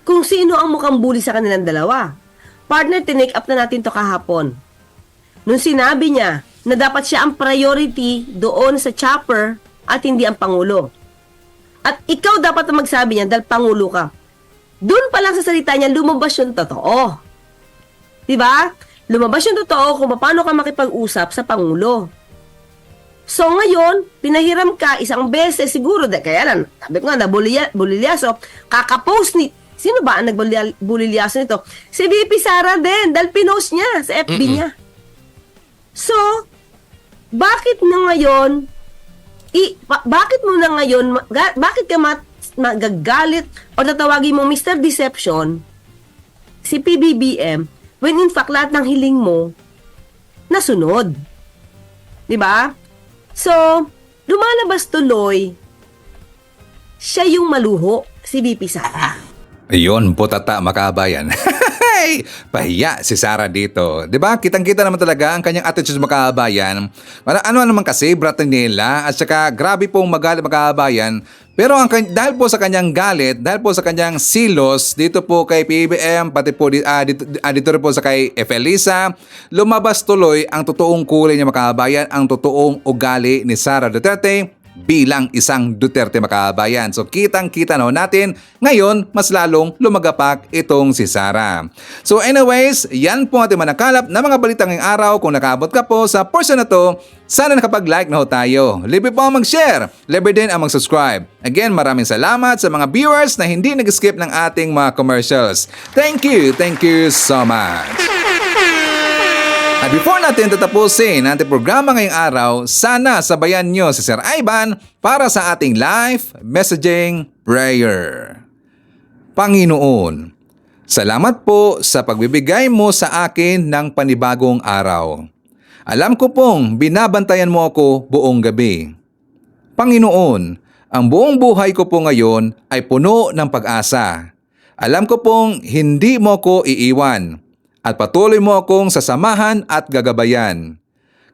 kung sino ang mukhang bully sa kanilang dalawa? Partner, tinake up na natin to kahapon. Nung sinabi niya na dapat siya ang priority doon sa chopper at hindi ang Pangulo. At ikaw dapat na magsabi niya dahil Pangulo ka. Doon pa lang sa salita niya, lumabas yung totoo. Diba? Lumabas yung totoo kung paano ka makipag-usap sa Pangulo. So ngayon, pinahiram ka isang beses siguro, kaya lang, sabi ko nga, nabulilyaso, kakapost ni, sino ba ang nagbulilyaso nito? Si VP Sara din, dahil pinost niya sa FB niya. So, bakit na ngayon, bakit ka magagalit o tatawagin mo Mr. Deception si PBBM when in fact lahat ng hiling mo nasunod. Diba? So, lumalabas tuloy siya yung maluho, si VP Sara. Ayun, putata makabayan. Pahiya si Sara dito. 'Di ba? Kitang-kita naman talaga ang kanyang attitude sa makabayan. Ano naman kasi bratan nila at saka grabe pong magalit makabayan. Pero dahil po sa kanyang galit, dahil po sa kanyang silos dito po kay PBBM, pati po dito rin po sa kay Efelisa, lumabas tuloy ang totoong kulay niya makabayan, ang totoong ugali ni Sara Duterte bilang isang Duterte makabayan. So kitang-kita natin ngayon mas lalong lumagapak itong si Sara. So anyways, yan po ating manakalap na mga balitang ngayong araw. Kung nakaabot ka po sa portion na to, sana nakapag-like na ho tayo. Libre po ang mag-share, libre din ang mag-subscribe. Again, maraming salamat sa mga viewers na hindi nag-skip ng ating mga commercials. Thank you so much. At before natin tatapusin ang ating programa ngayong araw, sana sabayan nyo si Sir Ivan para sa ating live messaging prayer. Panginoon, salamat po sa pagbibigay mo sa akin ng panibagong araw. Alam ko pong binabantayan mo ako buong gabi. Panginoon, ang buong buhay ko po ngayon ay puno ng pag-asa. Alam ko pong hindi mo ako iiwan. At patuloy mo akong sasamahan at gagabayan.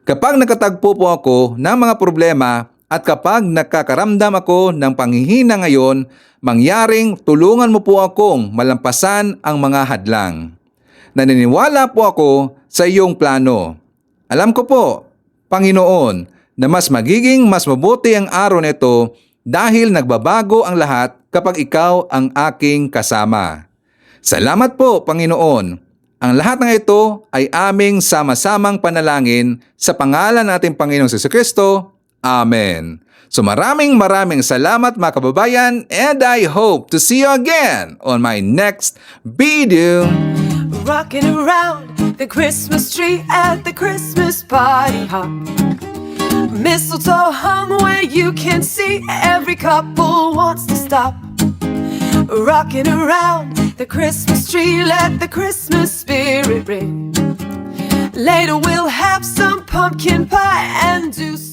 Kapag nakatagpo po ako ng mga problema at kapag nakakaramdam ako ng panghihina ngayon, mangyaring tulungan mo po akong malampasan ang mga hadlang. Naniniwala po ako sa iyong plano. Alam ko po, Panginoon, na mas mabuti ang araw nito dahil nagbabago ang lahat kapag ikaw ang aking kasama. Salamat po, Panginoon. Ang lahat ng ito ay aming sama-samang panalangin sa pangalan nating Panginoong Jesucristo. Amen. So maraming salamat mga kababayan, and I hope to see you again on my next video. Rocking around the Christmas tree at the Christmas party hop. Mistletoe hung where you can see every couple wants to stop. Rocking around the Christmas tree, let the Christmas spirit ring. Later we'll have some pumpkin pie and do some